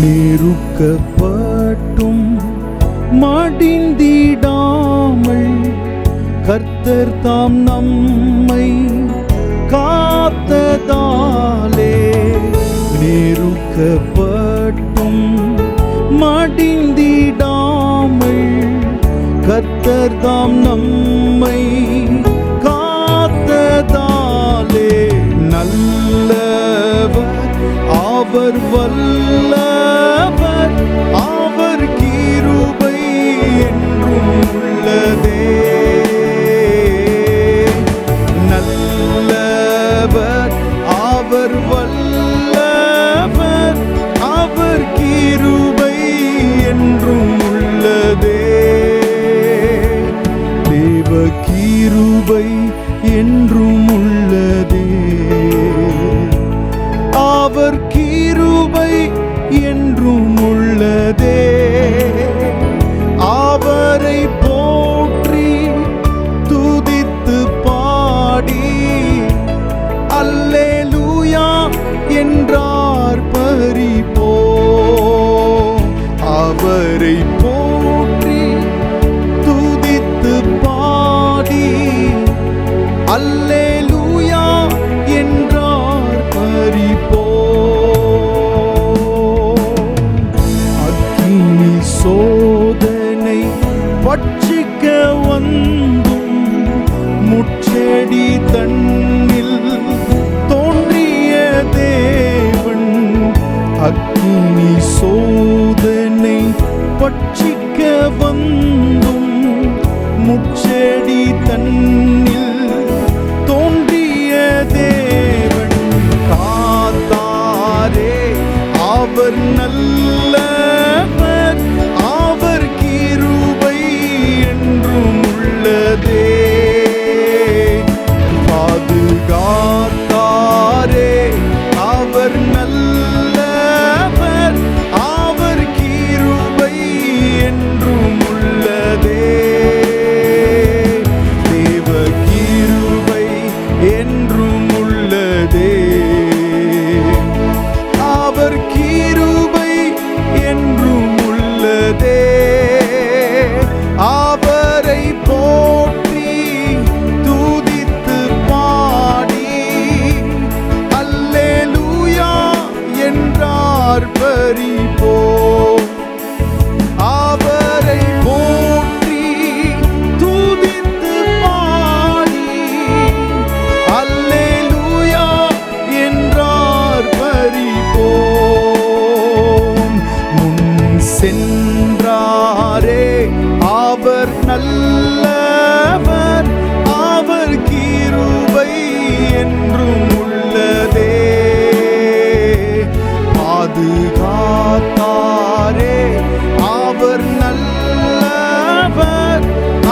நெருக்கப்பட்டும் மடிந்திடாமல் கர்த்தர் தாம் நம்மை காத்ததாலே, நெருக்கப்பட்டும் மடிந்திடாமல் கர்த்தர் தாம் நம்மை காத்ததாலே, நல்லவர் அவர் வல்லவர் அவர் கிருபை என்றும் உள்ளதே, நல்லவர் அவர் வல்லவர் அவர் கிருபை என்றும் உள்ளதே, தேவ கிருபை என்றும் உள்ளதே, அவர் கிருபை என்றும் உள்ளதே, அவரை போற்றி துதித்து பாடி அல்லேலூயா என்றார் பரிபோ, அவரை போற்றி துதித்து பாடி அல்லேலூயா என்றார் பரிபோ. அக்கினி சோதனை பட்சிக்க வந்தும் முட்செடி தன்னில் தோன்றிய தேவன், அக்கினி சோதனை பட்சிக்க வந்தும் முட்செடி தன்னில் தோன்றிய தேவன், காத்தாரே அவர் நல்லவர் அவர் கிருபை என்றும் உள்ளதே, பாதுகாத்தாரே அவர் நல்லவர் அவர் கிருபை என்றும் உள்ளதே, தேவ கிருபை என்றும் உள்ளதே, அவர் கிருபை என்றும் உள்ளதே, அவரை போற்றி துதித்து பாடி அல்லேலூயா என்றார் பரிபோ, அவரை போற்றி துதித்து பாடி அல்லேலூயா என்றார் பரிபோ, முன் சென்றாரே அவர் நல்லவர் அவர் கிருபை என்றும் உள்ளதே, பாதுகாத்தாரே அவர் நல்லவர்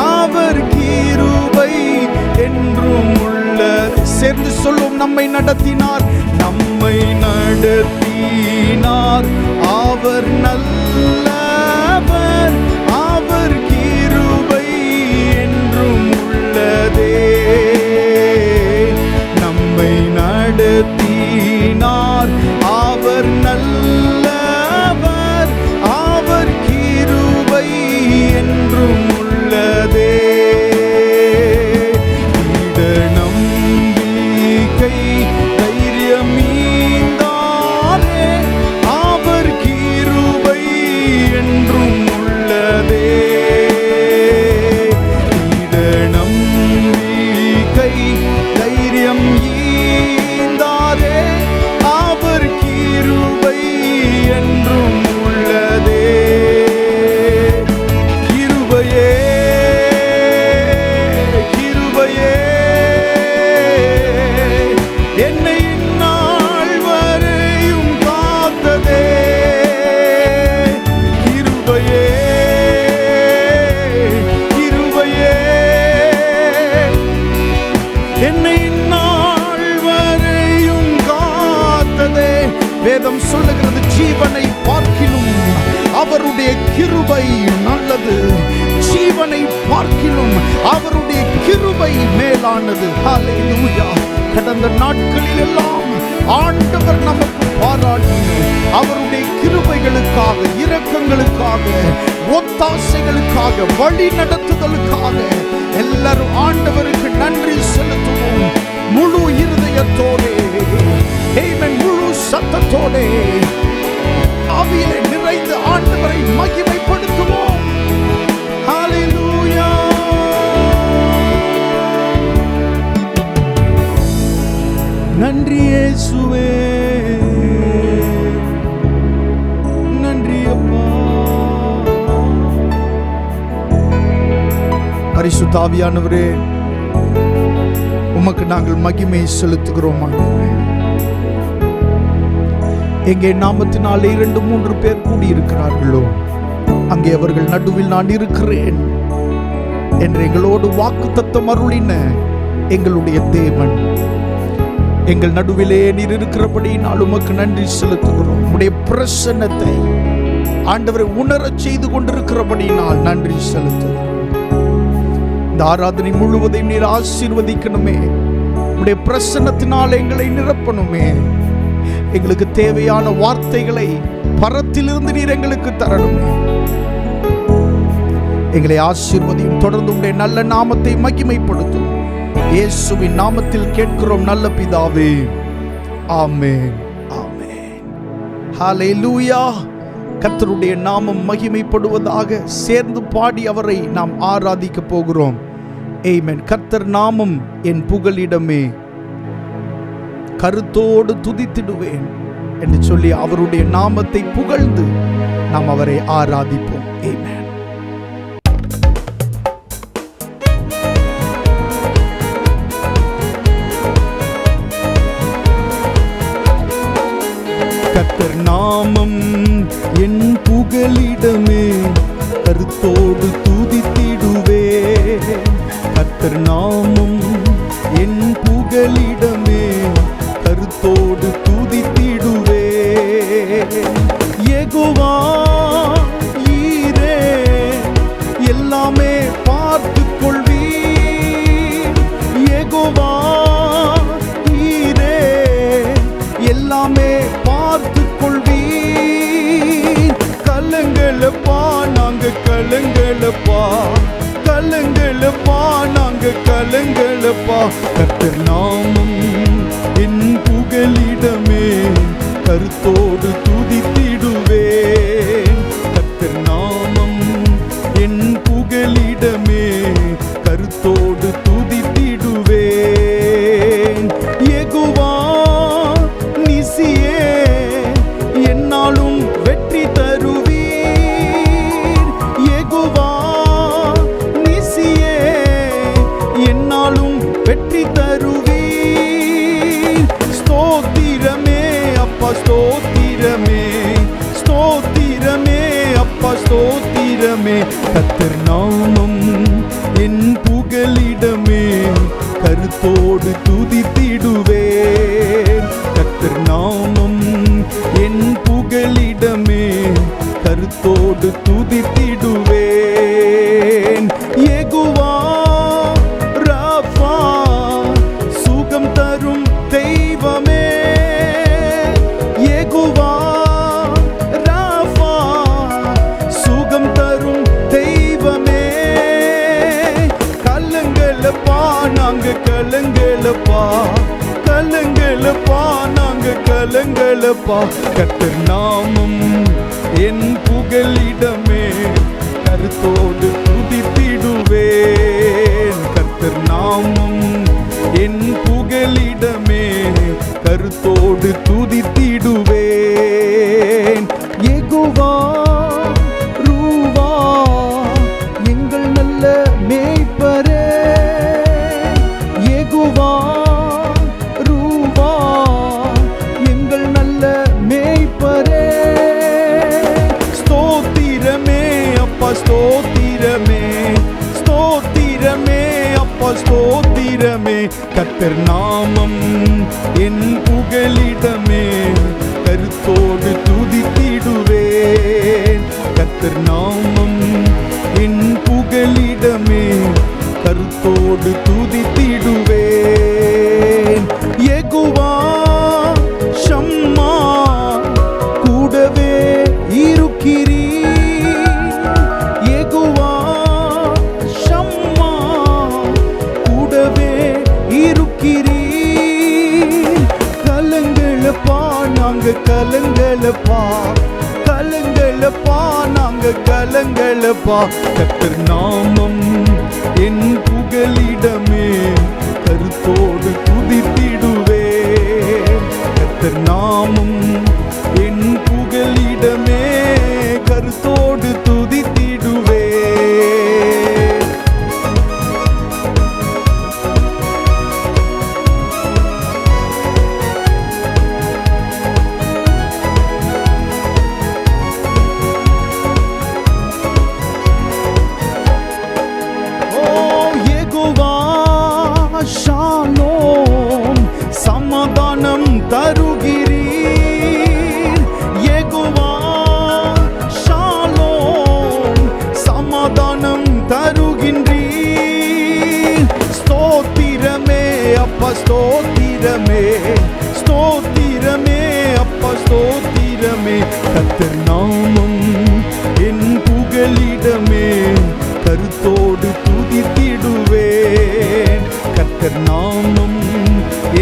அவர் கிருபை என்றும் உள்ளது. சேர்ந்து சொல்லும், நம்மை நடத்தினார் நம்மை நடத்தினார் அவர் நல்லவர் அவர் கிருபை என்றும் உள்ளதே, நம்மை நடத்தினார் அவர் நல்லவர் அவர் கிருபை என்றும் உள்ளதே, நம்பிக்கை தைரியம் ஈந்தாரே அவர் கிருபை என்றும் உள்ளதே, நம்பிக்கை தைரியம் ஈந்தாரே அவர் கிருபை என்றும் உள்ளதே, கிருபையே கிருபையே என்னை இந்நாள் வரையும் காத்ததே, கிருபையே கிருபையே என்னை இந்நாள் வரையும் காத்ததே. வேதம் சொல்லுகிறது, ஜீவனை பார்க்கிலும் அவருடைய கிருபை நல்லது, ஜீவனை பார்க்கிலும் அவருடைய கிருபை மேலானது. ஹல்லேலூயா. கடந்த நாட்களில் எல்லாம் ஆண்டவர் நமக்கு பாராட்டின அவருடைய கிருபைகளுக்காக, இரக்கங்களுக்காக, ஒத்தாசைகளுக்காக, வழி நடத்துதலுக்காக எல்லாரும் ஆண்டவருக்கு நன்றி செலுத்துவோம். முழு இருதயத்தோடே, ஆமென், முழு சத்தத்தோடே, ஆவியிலே நிறைந்து ஆண்டவரை மகிமைப்படுத்துவோம். ஹல்லேலூயா. நன்றி இயேசுவே, நன்றி அப்பா. பரிசுத்த ஆவியானவரே, உமக்கு நாங்கள் மகிமை செலுத்துகிறோம். எங்கே நாமத்தினாலே 2-3 பேர் கூடியிருக்கிறார்களோ அங்கே அவர்கள் நடுவில் நான் இருக்கிறேன் என்று எங்களோடு வாக்குத்தத்தம் அருளின எங்களுடைய தேவன், எங்கள் நடுவிலே நீர் இருக்கிறபடி நான் உமக்கு நன்றி செலுத்துகிறோம். உம்முடைய பிரசன்னத்தை ஆண்டவரை உணரச் செய்து கொண்டிருக்கிறபடி நான் நன்றி செலுத்துகிறோம். இந்த ஆராதனை முழுவதையும் நீர் ஆசீர்வதிக்கணுமே, உம்முடைய பிரசன்னத்தினால் எங்களை நிரப்பணுமே, எங்களுக்கு தேவையான வார்த்தைகளை பரத்திலிருந்து நீர் எங்களுக்கு தரணுமே. எங்களை ஆசீர்வதியும். தொடர்ந்து உம்முடைய நல்ல நாமத்தை மகிமைப்படுத்தும். இயேசுவின் நாமத்தில் கேட்கிறோம் நல்ல பிதாவே, ஆமென், ஆமென். ஹல்லேலூயா. கர்த்தருடைய நாமம் மகிமைப்படுவதாக. சேர்ந்து பாடி அவரை நாம் ஆராதிக்க போகிறோம். ஆமென். கர்த்தர் நாமம் என் புகலிடமே, கருத்தோடு துதித்திடுவேன் என்று சொல்லி அவருடைய நாமத்தை புகழ்ந்து நாம் அவரை ஆராதிப்போம். ஆமென். கர்த்தர் நாமம் என் புகலிடமே, கருத்தோடு துதித்திடுவே. கர்த்தர் நாமம் என் புகலிடமே, கருத்தோடு துதித்திடுவே. யெகோவா ஈரே, எல்லாமே பார்த்து கொள்வீர். யெகோவா ஈரே, எல்லாமே பார்த்து கொள்வீர். கலங்களப்பா நாங்க கலங்களப்பா, கலங்களப்பா நாங்க கலங்களப்பா. கர்த்தர் நாமம் என் புகலிடமே, கருத்தோடு துதித்திடுவேன். கர்த்தர் நாமம் என் புகலிடமே, கருத்தோடு துதித்திடுவேன். யெகோவா நிசியே, என்னாலும் வெற்றி தருவீர். யெகோவா நிசியே, என்னாலும் வெற்றி தருவீர். ஸ்தோத்திரமே அப்பா, ஸ்தோத்திரமே, ஸ்தோத்திரமே அப்பா, ஸ்தோத்திரமே. கர்த்தர் நாமம் என் புகலிடமே, கருத்தோடு துதித்திடுவேன். கர்த்தர் நாமம் என் புகலிடமே, கருத்தோடு துதித்திடுவேன். யெகோவா ராஃபா, சுகம் தரும் தெய்வமே. யெகோவா ராஃபா, சுகம் தரும் தெய்வமே. கலங்களப்பா நாங்க கலங்களப்பா, கலங்களப்பா நாங்க கலங்களப்பா. கர்த்தர் நாமம் என் புகலிடமே, கருத்தோடு துதித்திடுவேன். கர்த்தர் நாமம் என் புகலிடமே, கருத்தோடு துதித்திடுவேன். யெகோவா ரூவா, எங்கள் நல்ல மேய்ப்பரே. யெகோவா ரூவா, எங்கள் நல்ல மேய்ப்பரே. ஸ்தோத்திரமே அப்பா, ஸ்தோத்திரமே, ஸ்தோத்திரமே அப்பா, ஸ்தோத்திரமே. கர்த்தர் நாமம் என் புகலிடமே, கருத்தோடு துதித்திடுவேன். கர்த்தர் நாமம் என் புகலிடமே, கருத்தோடு துதித்திடுவேன். யெகோவா ஷம்மா, கூட நாங்க கலங்களப்பா, கலங்களப்பா, நாங்க கலங்களப்பா. கர்த்தர் நாமம் என் புகலிடமே, கருத்தோடு துதித்திடுவே. கர்த்தர் நாமம் என் புகலிடமே, கருத்தோடு துதித்திடுவே. ஷாலோம் சமாதானம் தருகிறீர். யெகோவா ஷாலோம் சமாதானம் தருகின்றீர். ஸ்தோத்திரமே அப்பா, ஸ்தோத்திரமே, ஸ்தோத்திரமே அப்பா, ஸ்தோத்திரமே. கர்த்தர் நாமம் என் புகலிடமே, கருத்தோடு துதித்திடுவேன். கர்த்தர் நாமம்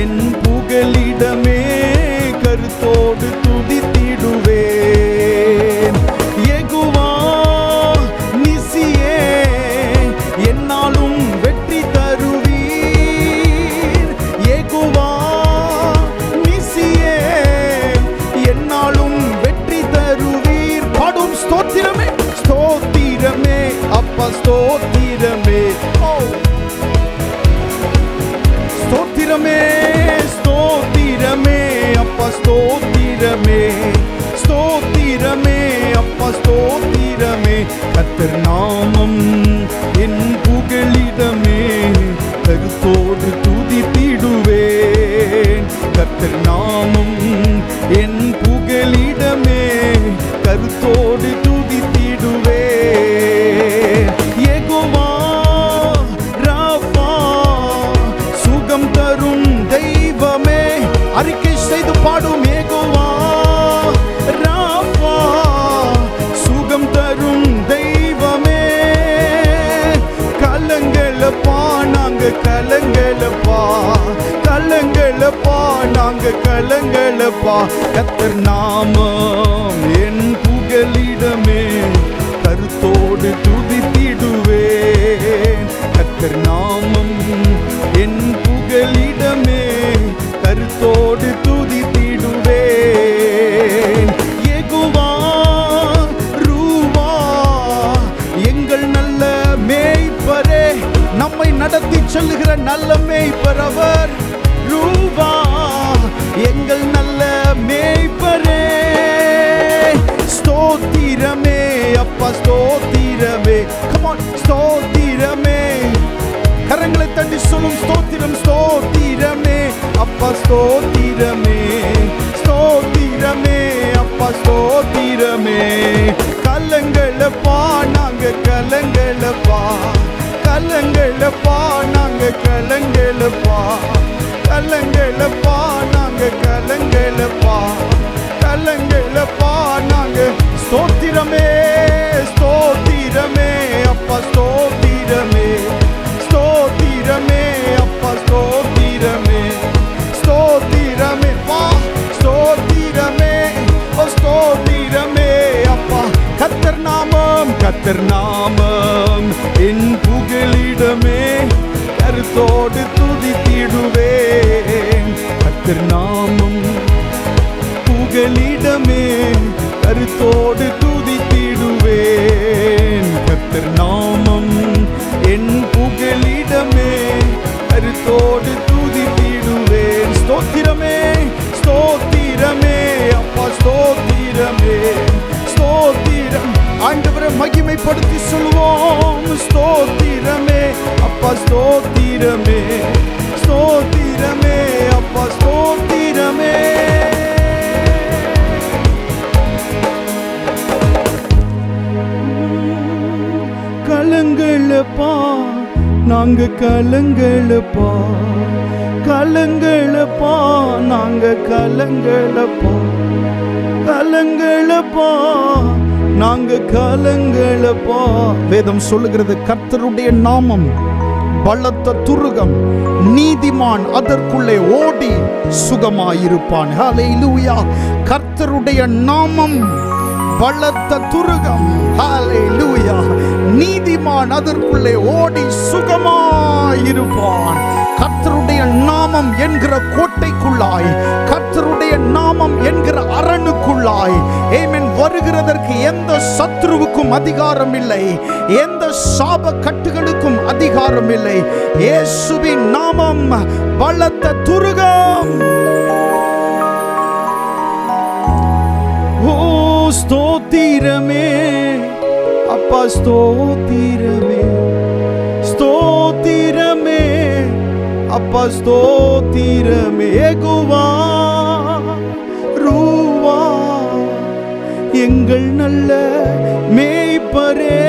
என் புகலிடமே, கருத்தோடு துதித்திடுவேன். யெகோவா நிசியே என்னாலும் வெற்றி தருவீர். யெகோவா நிசியே என்னாலும் வெற்றி தருவீர். பாடும் ஸ்தோத்திரமே, ஸ்தோத்திரமே அப்பா, ஸ்தோத்திரமே. ஸ்தோத்திரமே, ஸ்தோத்திரமே அப்பா, ஸ்தோத்திரமே, ஸ்தோத்திரமே அப்பா, ஸ்தோத்திரமே. கர்த்தர் நாமம் என் புகலிடமே, கருத்தோடு துதித்திடுவேன். கர்த்தர் நாமம் என் புகலிடமே, கருத்தோடு துதித்திடுவேன். யெகோவா ராஃபா சுகம் தரும் தெய்வமே, அறிக்கை செய்து பாடும். யெகோவா ராஃபா சுகம் தரும் தெய்வமே, கலங்களப்பா, நாங்க கலங்களப்பா, கலங்களப்பா, நாங்க கலங்களப்பா. கர்த்தர் நாமம் என் புகலிடமே, கருத்தோடு துதித்திடுவேன். கர்த்தர் நாமம் என் புகலிடமே, கருத்தோடு துதித்திடுவேன். யெகோவா ரூவா எங்கள் நல்ல மேய்ப்பரே, நம்மை நடத்தி செல்லுகிற நல்ல மேய்ப்பர் அவர். ரூவா எங்கள் நல்ல மேய்ப்பரே, ஸ்தோத்திரமே அப்பா, ஸ்தோத்திரமே. Come on, ஸ்தோத்திரமே. கரங்களை தட்டி சொல்லும் ஸ்தோத்திரம், ஸ்தோத்திரமே அப்பா, ஸ்தோத்திரமே, ஸ்தோத்திரமே அப்பா, ஸ்தோத்திரமே. கலங்களப்பா, நாங்க கலங்களப்பா, கலங்களப்பா, நாங்க கலங்களப்பா, கலங்களப்பா, நாங்க கலங்களப்பா, கலங்களப்பா, நாங்க. ஸ்தோத்திரமே, ஸ்தோத்திரமே அப்பா, ஸ்தோத்திரமே, ஸ்தோத்திரமே அப்பா, ஸ்தோத்திரமே, ஸ்தோத்திரமே பா, ஸ்தோத்திரமே, ஸ்தோத்திரமே அப்பா. கர்த்தர் நாமம், கர்த்தர் நாமம் என் புகலிடமே, கருத்தோடு துதித்திடுவேன். கர்த்தர் நாமம் புகலிடமே, கருத்தோடு துதித்திடுவேன். கர்த்தர் நாமம் என் புகலிடமே, கருத்தோடு துதித்திடுவேன். ஸ்தோத்திரமே, ஸ்தோத்திரமே அப்பா, ஸ்தோத்திரமே, ஸ்தோத்திரம். ஆண்டவரை மகிமைப்படுத்தி சொல்வோம். ஸ்தோத்திரமே அப்பா, ஸ்தோத்திரமே, ஸ்தோத்திரமே அப்பா, ஸ்தோத்திரமே. கலங்களப்பா, நாங்க கலங்களப்பா, கலங்களப்பா, நாங்க கலங்களப்பா, கலங்களப்பா, நாங்க கலங்களப்பா. வேதம் சொல்லுகிறது, கர்த்தருடைய நாமம் பலத்த துருகம், நீதிமான் அதற்குள்ளே ஓடி சுகமாயிருப்பான். ஹல்லேலூயா. கர்த்தருடைய நாமம் பலத்த துருகம். ஹல்லேலூயா. நீதிமான் அதற்குள்ளே ஓடி சுகமாயிருப்பான். கர்த்தருடைய நாமம் என்கிற கோட்டைக்குள்ளாய், கர்த்தருடைய நாமம் என்கிற அரணுக்குள்ளாய் ஆமென் வருகிறதற்கு எந்த சத்துருவுக்கும் அதிகாரம் இல்லை, எந்த சாப கட்டுகளுக்கும் அதிகாரம் இல்லை. இயேசுவின் நாமம் பலத்த துருகம். ஓ ஸ்தோத்திரமே அப்பா, ஸ்தோத்திரமே, ஸ்தோத்திரமே அப்பா, ஸ்தோத்திரமே. யெகோவா ரூவா எங்கள் நல்ல மேய்ப்பரே,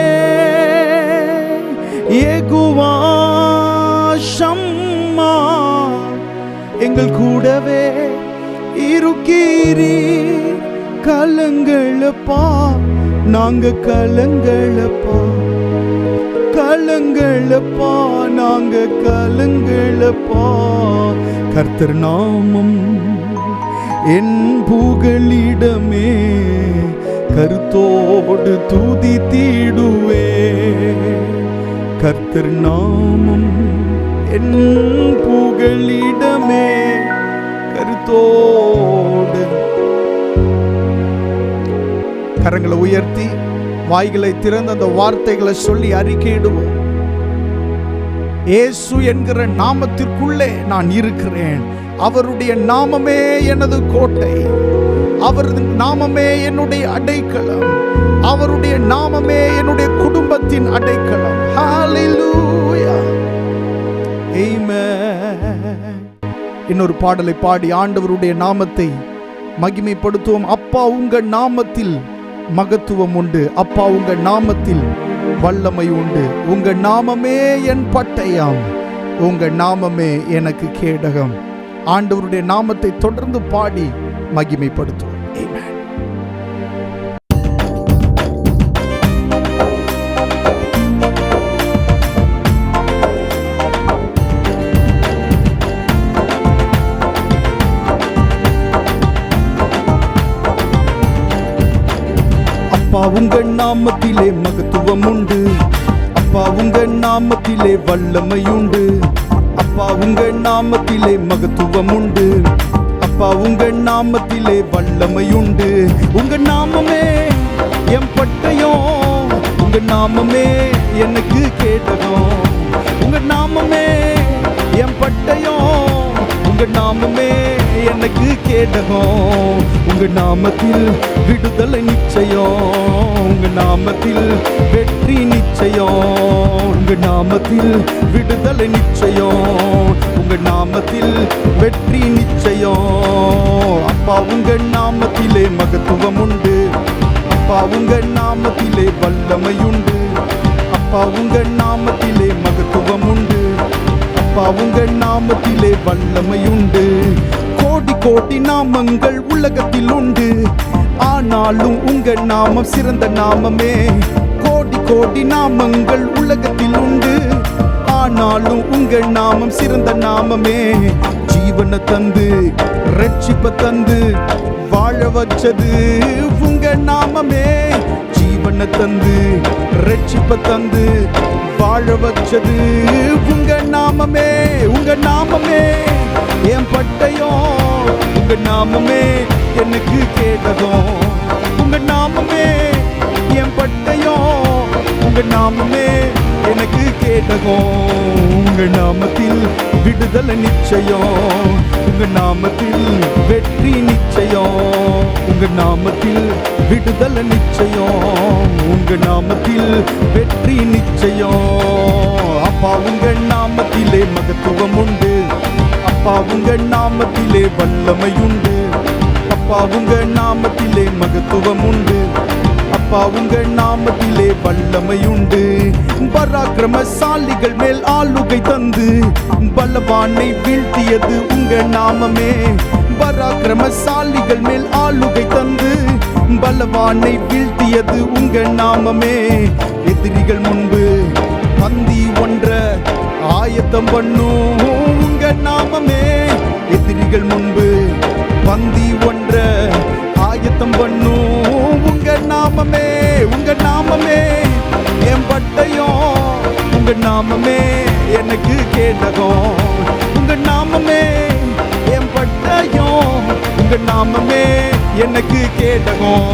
யெகோவா ஷம்மா எங்கள் கூடவே இருக்கீரீ. கலங்களப்பா நாங்க கலங்களப்பா, கலங்களப்பா நாங்க கலங்களப்பா. கர்த்தர் நாமம் என் புகலிடமே, கருத்தோடு துதித்திடுவே. கர்த்தர் நாமம் என் புகலிடமே, கருத்தோடு. கரங்களை உயர்த்தி வாய்களை திறந்து அந்த வார்த்தைகளை சொல்லி அறிக்கையிடுவோம். இயேசு என்கிற நாமத்திற்குள்ளே நான் இருக்கிறேன். அவருடைய நாமமே எனது கோட்டை, அவரது நாமமே என்னுடைய அடைக்கலம், அவருடைய நாமமே என்னுடைய குடும்பத்தின் அடைக்கலம். ஹல்லேலூயா. ஆமென். இன்னொரு பாடலை பாடி ஆண்டவருடைய நாமத்தை மகிமைப்படுத்துவோம். அப்பா உங்க நாமத்தில் மகத்துவம் உண்டு, அப்பா உங்க நாமத்தில் வல்லமை உண்டு. உங்க நாமமே என் பட்டயம், உங்க நாமமே எனக்கு கேடகம். ஆண்டவருடைய நாமத்தை தொடர்ந்து பாடி மகிமைப்படுத்துவோம். ஆமென். அப்பா உங்க நாமத்திலே மகத்துவம் உண்டு, அப்பா உங்க நாமத்திலே வல்லமை உண்டு, அப்பா உங்க நாமத்திலே மகத்துவம் உண்டு, அப்பா உங்க நாமத்திலே வல்லமை உண்டு. உங்க நாமமே என் பட்டயம், உங்க நாமமே எனக்கு கேடகம், உங்க நாமமே என் பட்டயம், உங்க நாமமே எனக்கு கேடகம். உங்க நாமத்தில் விடுதலை நிச்சயம், உங்க நாமத்தில் வெற்றி நிச்சயம், உங்க நாமத்தில் விடுதலை நிச்சயம், உங்க நாமத்தில் வெற்றி நிச்சயம். அப்பா உங்க நாமத்திலே மகத்துவம் உண்டு, அப்பா உங்க நாமத்திலே வல்லமை உண்டு, அப்பா உங்க நாமத்திலே மகத்துவம் உண்டு, அப்பா உங்க நாமத்திலே வல்லமை உண்டு. கோடி கோடி நாமங்கள் உலகத்தில் உண்டு, ஆனாலும் உங்க நாமம் சிறந்த நாமமே. கோடி கோடி நாமங்கள் உலகத்தில் உண்டு, ஆனாலும் உங்க நாமம் சிறந்த நாமமே. ஜீவனை தந்து ரட்சிப்பை தந்து வாழ வச்சது உங்க நாமமே. ஜீவனை தந்து ரட்சிப்பை தந்து வாழ வச்சது உங்க நாமமே. உங்க நாமமே என் பட்டயம், உங்க நாமமே எனக்கு கேடகம், உங்க நாமமே என் பட்டயம், உங்க நாமமே எனக்கு கேடகம். உங்க நாமத்தில் விடுதலை நிச்சயம், உங்க நாமத்தில் வெற்றி நிச்சயம், உங்க நாமத்தில் விடுதலை நிச்சயம், உங்க நாமத்தில் வெற்றி நிச்சயம். அப்பா உங்க நாமத்திலே மகத்துவம் உண்டு, அப்பா உங்க நாமத்திலே வல்லமை உண்டு, அப்பா உங்க நாமத்திலே மகத்துவம் உண்டு, அப்பா உங்க நாமத்திலே வல்லமை உண்டு. பராக்கிரமசாலிகள் மேல் ஆளுகை தந்து பலவானை வீழ்த்தியது உங்க நாமமே. பராக்கிரமசாலிகள் மேல் ஆளுகை தந்து பலவானை வீழ்த்தியது உங்க நாமமே. எதிரிகள் முன்பு பந்தி ஒன்ற ஆயத்தம் பண்ணும் உங்க நாமமே. எதிரிகள் முன்பு பந்தி ஒன்ற ஆயத்தம் பண்ணும் உங்க நாமமே. உங்க நாமமே என் பட்டயம், உங்க நாமமே எனக்கு கேடகம். உங்க நாமமே என் பட்டயம், உங்க நாமமே எனக்கு கேடகம்.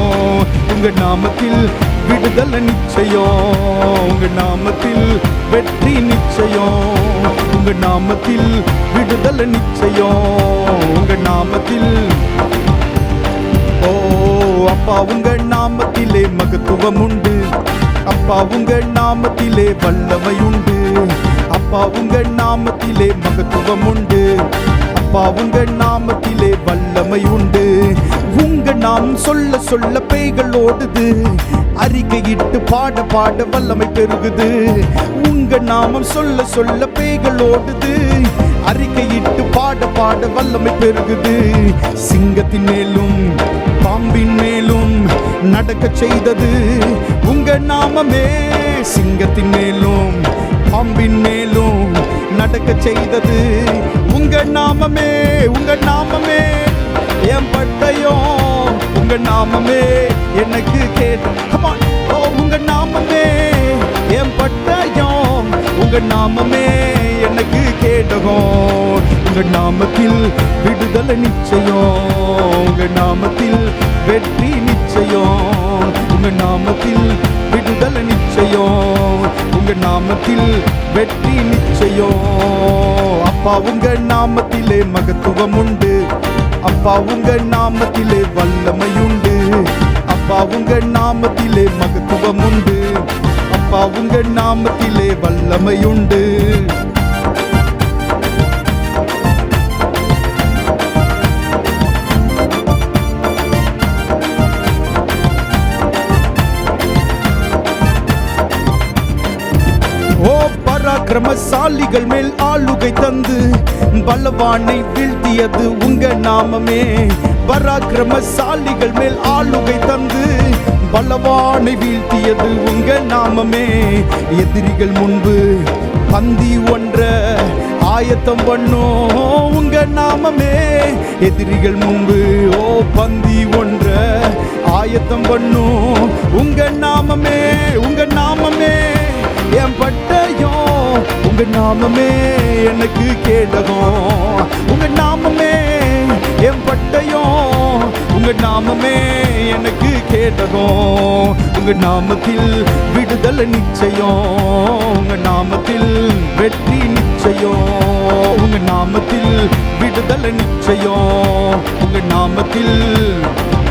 உங்க நாமத்தில் விடுதலை நிச்சயம், உங்க நாமத்தில் வெற்றி நிச்சயம். உங்க நாமத்தில் விடுதலை நிச்சயம், உங்க நாமத்தில். ஓ அப்பா உங்க நாமத்திலே மகத்துவம் உண்டு. அப்பா உங்க நாமத்திலே வல்லமை உண்டு. அப்பா உங்க நாமத்திலே மகத்துவம் உண்டு. அப்பா உங்க நாமத்திலே வல்லமை உண்டு. உங்க நாம் சொல்ல சொல்ல பேய்கள் ஓடுது. அறிக்கையிட்டு பாட பாட வல்லமை பெருகுது. உங்க நாமம் சொல்ல சொல்ல பேய்கள் ஓடுது. அறிக்கையிட்டு பாட பாட வல்லமை பெருகுது. சிங்கத்தின் மேலும் பாம்பின் மேலும் நடக்க செய்தது உங்க நாமமே. சிங்கத்தின் மேலும் பாம்பின் மேலும் நடக்க செய்தது உங்க நாமமே. உங்க நாமமே என் பட்டயம், உங்க நாமமே எனக்கு கேட்ட. உங்க நாமமே என் பட்டயம், உங்க நாமமே எனக்கு கேடகம். உங்க நாமத்தில் விடுதலை நிச்சயம், உங்க நாமத்தில் வெற்றி நிச்சயம். உங்க நாமத்தில் விடுதலை நிச்சயம், உங்க நாமத்தில் வெற்றி நிச்சயம். அப்பா உங்க நாமத்திலே மகத்துவம் உண்டு. அப்பா உங்க நாமத்திலே வல்லமை உண்டு. அப்பா உங்க நாமத்திலே மகத்துவம் உண்டு. அப்பா உங்க நாமத்திலே வல்லமை உண்டு. பராக்கிரமசாலிகள் மேல் ஆளுகை தந்து பலவானை வீழ்த்தியது உங்க நாமமே. பராக்கிரமசாலிகள் மேல் ஆளுகை தந்து பலவானை வீழ்த்தியது உங்க நாமமே. எதிரிகள் முன்பு பந்தி ஒன்ற ஆயத்தம் பண்ணும் உங்க நாமமே. எதிரிகள் முன்பு பந்தி ஒன்ற ஆயத்தம் பண்ணும் உங்க நாமமே. உங்க நாமமே என் பட்டயம், உங்க நாமமே எனக்கு கேடகம். உங்க நாமமே என் பட்டயம், உங்க நாமமே எனக்கு கேடகம். உங்க நாமத்தில் விடுதலை நிச்சயம், உங்க நாமத்தில் வெற்றி நிச்சயம். உங்க நாமத்தில் விடுதலை நிச்சயம், உங்க நாமத்தில்.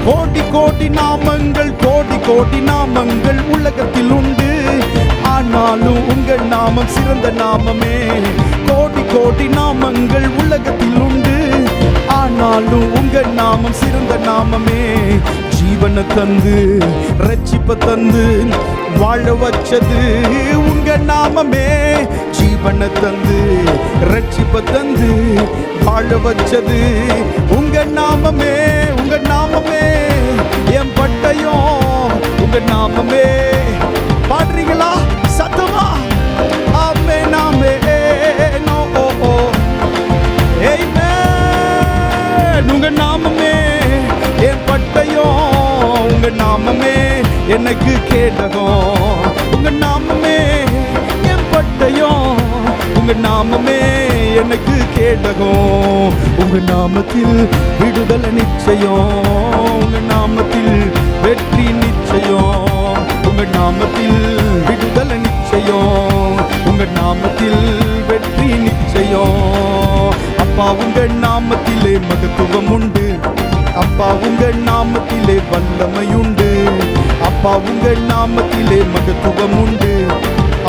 கோடி கோடி நாமங்கள், கோடி கோடி நாமங்கள் உலகத்தில் உண்டு. ஆனாலும் உங்க நாமம் சிறந்த நாமமே. கோடி கோடி நாமங்கள் உலகத்தில் உண்டு. ஆனாலும் உங்க நாமம் சிறந்த நாமமே. ஜீவனை தந்து ரட்சிப்பை தந்து வாழ வச்சது உங்க நாமமே. ஜீவனை தந்து ரட்சிப்பை தந்து வாழ வச்சது உங்க நாமமே. உங்க நாமமே என் பட்டயம், உங்க நாமமே. பாடுறீங்களா சத்தமா? ஆமே நாமே நோ ஆமென். உங்க நாமமே என் பட்டயம், உங்க நாமமே எனக்கு கேடகம். உங்க நாமமே என் பட்டயம், உங்க நாமமே எனக்கு கேடகம். உங்க நாமத்தில் விடுதலை நிச்சயம், உங்க நாமத்தில் வெற்றி நிச்சயம். உங்க நாமத்தில் விடுதலை நிச்சயம், உங்க நாமத்தில் வெற்றி நிச்சயம். அப்பா உங்க நாமத்திலே மகத்துவம் உண்டு. அப்பா உங்க நாமத்திலே வல்லமை உண்டு. அப்பா உங்க நாமத்திலே மகத்துவம் உண்டு.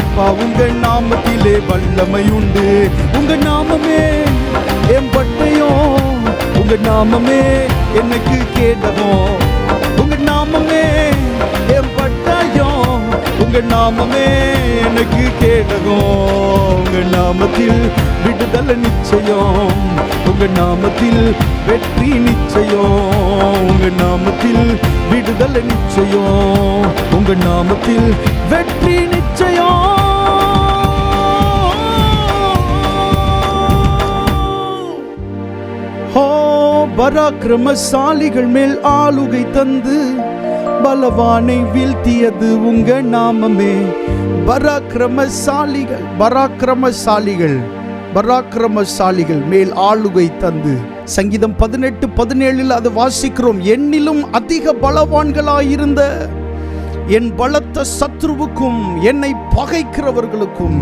அப்பா உங்க நாமத்திலே வல்லமை உண்டு. உங்க நாமமே என் பட்டயம், உங்க நாமமே எனக்கு கேடகம். உங்க நாமமே என் பட்டயம், உங்க நாமமே எனக்கு கேடகம். உங்க நாமத்தில் விடுதலை நிச்சயம், உங்க நாமத்தில் வெற்றி நிச்சயம். உங்க நாமத்தில் விடுதலை நிச்சயம், உங்க நாமத்தில் வெற்றி நிச்சயம். பராக்கிரமசாலிகள் மேல் ஆளுகை தந்து பலவானை வீழ்த்தியது உங்க நாமமே. பராக்கிரமசாலிகள் மேல் ஆளுகை தந்து. சங்கீதம் 18:17 அது வாசிக்கிறோம். என்னிலும் அதிக பலவான்களாயிருந்த என் பலத்த சத்ருவுக்கும் என்னை பகைக்கிறவர்களுக்கும்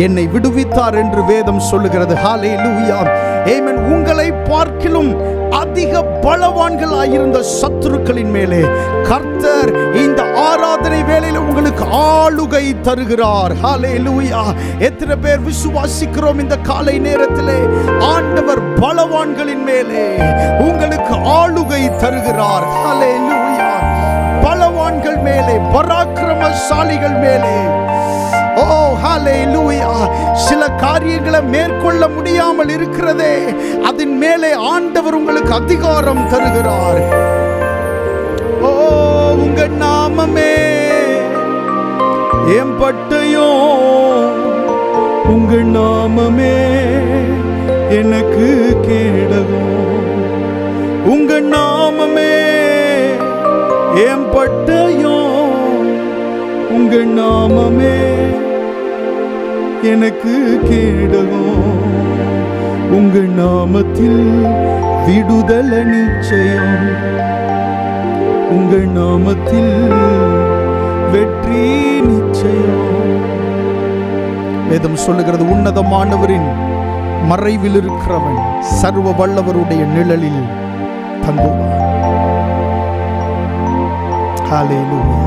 என்னை விடுவித்தார் என்று வேதம் சொல்லுகிறது. ஹல்லேலூயா, ஆமென். உங்களை பார்க்கிலும் அதிக பலவான்களாயிருந்த சத்துருக்களின் மேலே கர்த்தர் இந்த ஆராதனை வேளையில் உங்களுக்கு ஆளுகை தருகிறார். ஹல்லேலூயா. எத்தனை பேர் விசுவாசிக்கிறோம்? இந்த காலை நேரத்திலே ஆண்டவர் பலவான்களின் மேலே உங்களுக்கு ஆளுகை தருகிறார். ஹல்லேலூயா. பலவான்கள் மேலே, பராக்கிரமசாலிகள் மேலே. ஓ ஹல்லேலூயா. சில காரியங்களை மேற்கொள்ள முடியாமல் இருக்கிறதே, அதன் மேலே ஆண்டவர் உங்களுக்கு அதிகாரம் தருகிறார். ஓ உங்க நாமமே என் பட்டயம், உங்க நாமமே எனக்கு கேடகம், உங்க நாமமே என் பட்டயம், உங்க நாமமே எனக்கு கேடகம். உங்க நாமத்தில் விடுதலை நிச்சயம், உங்க நாமத்தில் வெற்றி நிச்சயம். வேதம் சொல்லுகிறது, உன்னதமானவரின் மறைவில் இருக்கிறவன் சர்வ வல்லவருடைய நிழலில் தங்குவான். ஹல்லேலூயா.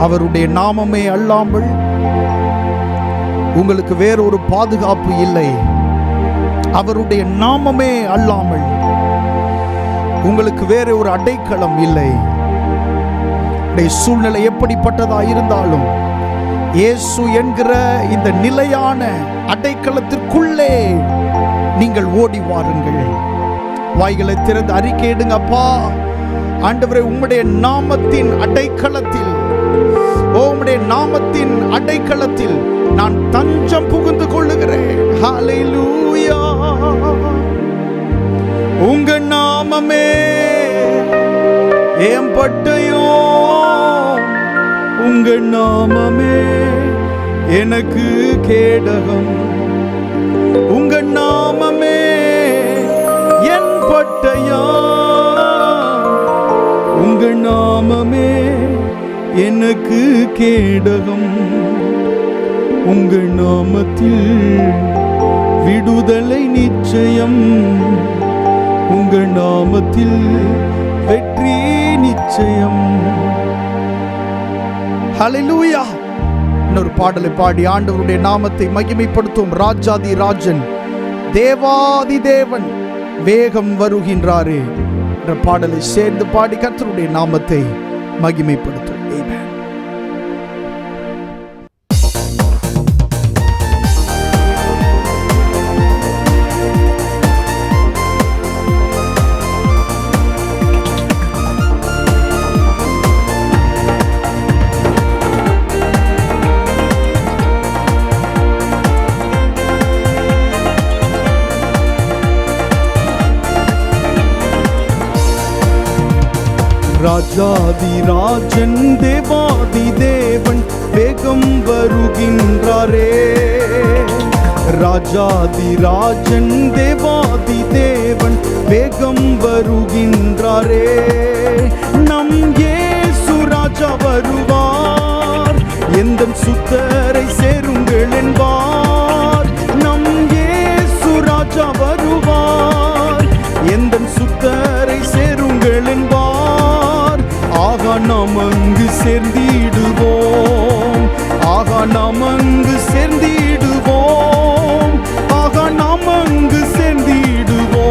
அவருடைய நாமமே அல்லாமல் உங்களுக்கு வேறொரு பாதுகாப்பு இல்லை. அவருடைய நாமமே அல்லாமல் உங்களுக்கு வேற ஒரு அடைக்கலம் இல்லை. சூழ்நிலை எப்படிப்பட்டதா இருந்தாலும் இயேசு என்கிற இந்த நிலையான அடைக்கலத்திற்குள்ளே நீங்கள் ஓடி வாருங்கள். வாய்களை திறந்து அறிக்கையிடுங்க. அப்பா ஆண்டவரே, உம்முடைய நாமத்தின் அடைக்கலத்தில், உம்முடைய நாமத்தின் அடைக்கலத்தில் நான் தஞ்சம் புகுந்து கொள்ளுகிறேன். ஹல்லேலூயா. உங்க நாமமே என் பட்டயம், உங்க நாமமே எனக்கு கேடகம், உங்க நாமமே என் பட்டயம், உங்க நாமமே எனக்கு கேடகம். உங்க நாமத்தில் விடுதலை நிச்சயம், உங்க நாமத்தில் வெற்றி நிச்சயம். ஹல்லேலூயா. இன்னொரு பாடலை பாடி ஆண்டவருடைய நாமத்தை மகிமைப்படுத்தும். ராஜாதி ராஜன், தேவாதி தேவன் வேகம் வருகின்றாரே என்ற பாடலை சேர்ந்து பாடி கர்த்தருடைய நாமத்தை மகிமைப்படுத்தும். ஆமென். ராஜாதி ராஜன், தேவாதி தேவன் வேகம் வருகின்றாரே. ராஜாதி ராஜன், தேவாதி தேவன் வேகம் வருகின்றாரே. நம் இயேசு ராஜா வருவார், எந்தன் சுத்தரை சேருங்கள் என்பார். நம் இயேசு ராஜா வருவார், எந்தன் சுத்தரை சேருங்கள் என்பார். ஆகா நாம் அங்கு சேர்ந்திடுவோம், ஆகா நாம் அங்கு சேர்ந்திடுவோம், ஆகா நாம் அங்கு சேர்ந்திடுவோம்.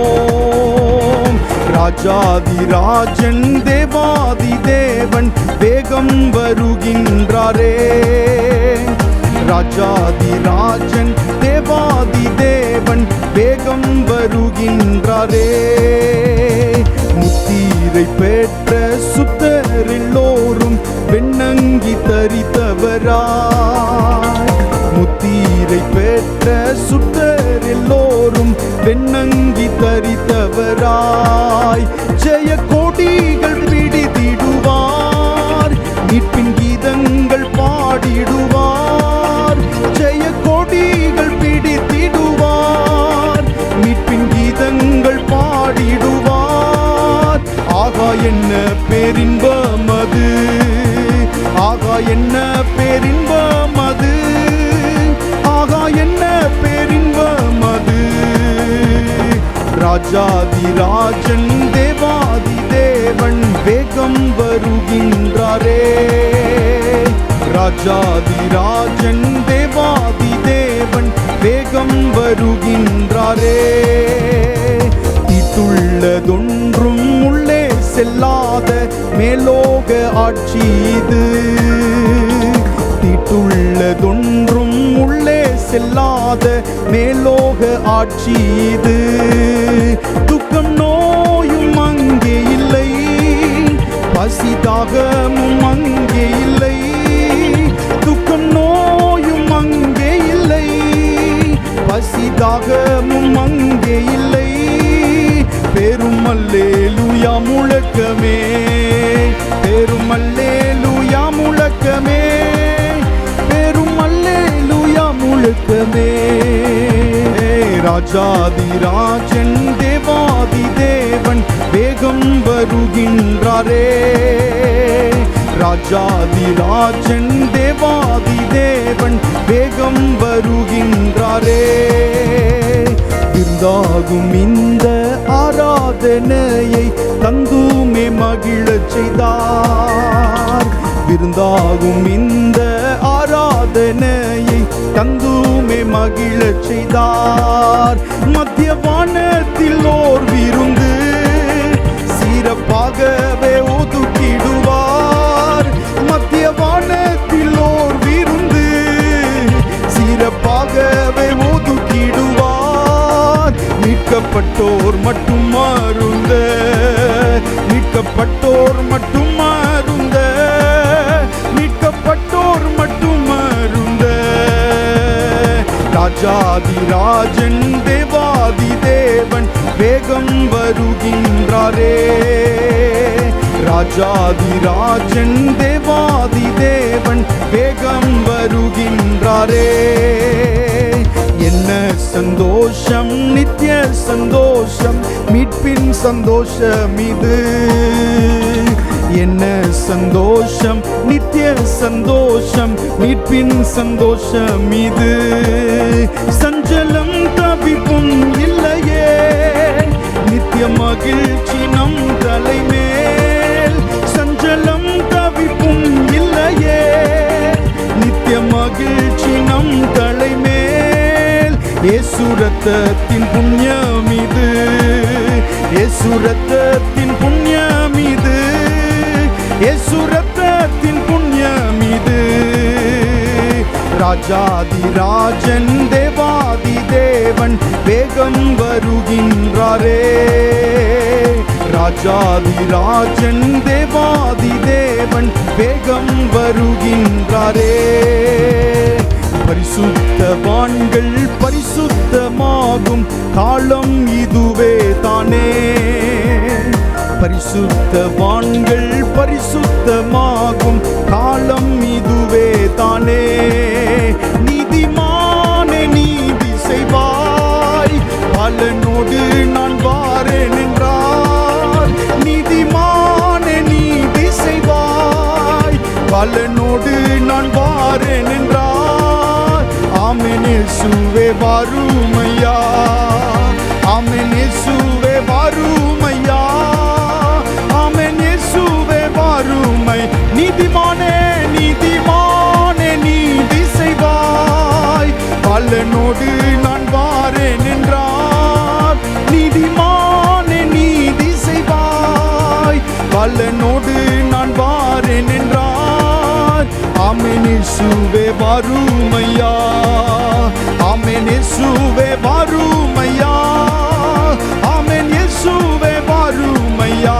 ராஜாதி ராஜன், தேவாதி தேவன் வேகம் வருகின்றாரே. ராஜாதி ராஜன், தேவாதி தேவன் வேகம் வருகின்றாரே. முத்தீரை பெற்ற சுத்தர் எல்லோரும் வெண்ணங்கி தரித்தவராய், முத்தீரை பெற்ற சுத்தர் எல்லோரும் வெண்ணங்கி தரித்தவராய். வல்லவராய் ஜெய கொடிகள் பிடித்திடுவார். மீட்பின் கீதங்கள் பாடிடுவார். ஜெய கொடிகள் பிடித்திடுவார். மீட்பின் கீதங்கள் பாடிடுவார். ஆகா என்ன பேரின்பம் அது, ஆகா என்ன பேரின்பம் அது, ஆகா என்ன பேரின்பம் அது. ராஜாதி ராஜன் தேவாதி தேவன் வேகம் வருகின்றாரே. ராஜாதி ராஜன் தேவாதி தேவன் வேகம் வருகின்றாரே. தீட்டுள்ளதொன்றும் உள்ளே செல்லாத மேலோக ஆட்சி இது. தீட்டுள்ளதொன்றும் உள்ளே செல்லாத மேலோக ஆட்சி இது. துக்கம் நோயும் அங்கே இல்லை, பசி தாகமும் அங்கே இல்லை. துக்கம் நோயும் அங்கே இல்லை, பசி தாகமும் அங்கே இல்லை. பெரும் அல்லேலூயா முழக்கமே, பெரும் அல்லேலூயா முழக்கமே, பெரும் அல்லேலூயா முழக்கமே. ராஜாதி ராஜன் தேவாதி தேவன் வேகம் வருகின்றாரே. ராஜாதி ராஜன் தேவாதி தேவன் வேகம் வருகின்றாரே. விருந்தாகும் இந்த ஆராதனையை தந்துமே மகிழச் செய்தார். விருந்தாகும் இந்த ஆராதனையை தந்துமே மகிழச் செய்தார். மத்திய வானத்தில் ஓர் விருந்து சிறப்பாகவே ஒதுக்கிடுவார். மத்திய வானத்தில் ஓர் விருந்து சிறப்பாகவே ஒதுக்கிடுவார். மீட்கப்பட்டோர் மட்டும் அருந்த, மீட்கப்பட்டோர் மட்டும் அருந்த, மீட்கப்பட்டோர் மட்டும் அருந்த. ராஜாதி ராஜன் தேவாதி தேவன் வேகம் வருகின்றாரே. ராஜாதி ராஜன் தேவாதி தேவன் வேகம் வருகின்றாரே. என்ன சந்தோஷம், நித்திய சந்தோஷம், மீட்பின் சந்தோஷம் இது. என்ன சந்தோஷம், நித்திய சந்தோஷம், மீட்பின் சந்தோஷம் இது. சஞ்சலம் தவிப்பும் இல்லையே, நித்திய மகிழ்ச்சி நம் தலைமேல். சஞ்சலம் தவிப்பும் இல்லையே, நித்திய மகிழ்ச்சி நம் தலைமேல். இயேசு ரத்தத்தின் புண்ணியம் இது, இயேசு ரத்தத்தின் புண்ணியம் இது, இயேசு ரத்தத்தின் புண்ணியம் இது. ராஜாதி ராஜன் தேவாதி தேவன் வேகம் வருகின்றாரே. ராஜாதி ராஜன் தேவாதி தேவன் வேகம் வருகின்றாரே. பரிசுத்தவான்கள் பரிசுத்தமாகும் காலம் இதுவே தானே. பரிசுத்தவான்கள் பரிசுத்தமாகும் காலம் இதுவே தானே. நீதிமானே நீதி செய்வாய், பலனோடு நான் வாரேன் என்றார். நீதிமானே நீதி செய்வாய், பலனோடு நான் வாரேன் என்றார். ஆமென் இயேசுவே வாருமையா, ஆமென் இயேசுவே வாருமையா, ஆமென் இயேசுவே வாருமை. நீதிமானே நீதிமானே நீதி செய்வாய், பலனோடு நான் வாரேன் என்றார். நீதிமானே நீதி செய்வாய், பலனோடு நான் வாரேன் என்றார். ஆமென் இயேசுவே வாருமையா, ஆமென் இயேசுவே வாருமையா, ஆமென் இயேசுவே வாருமையா.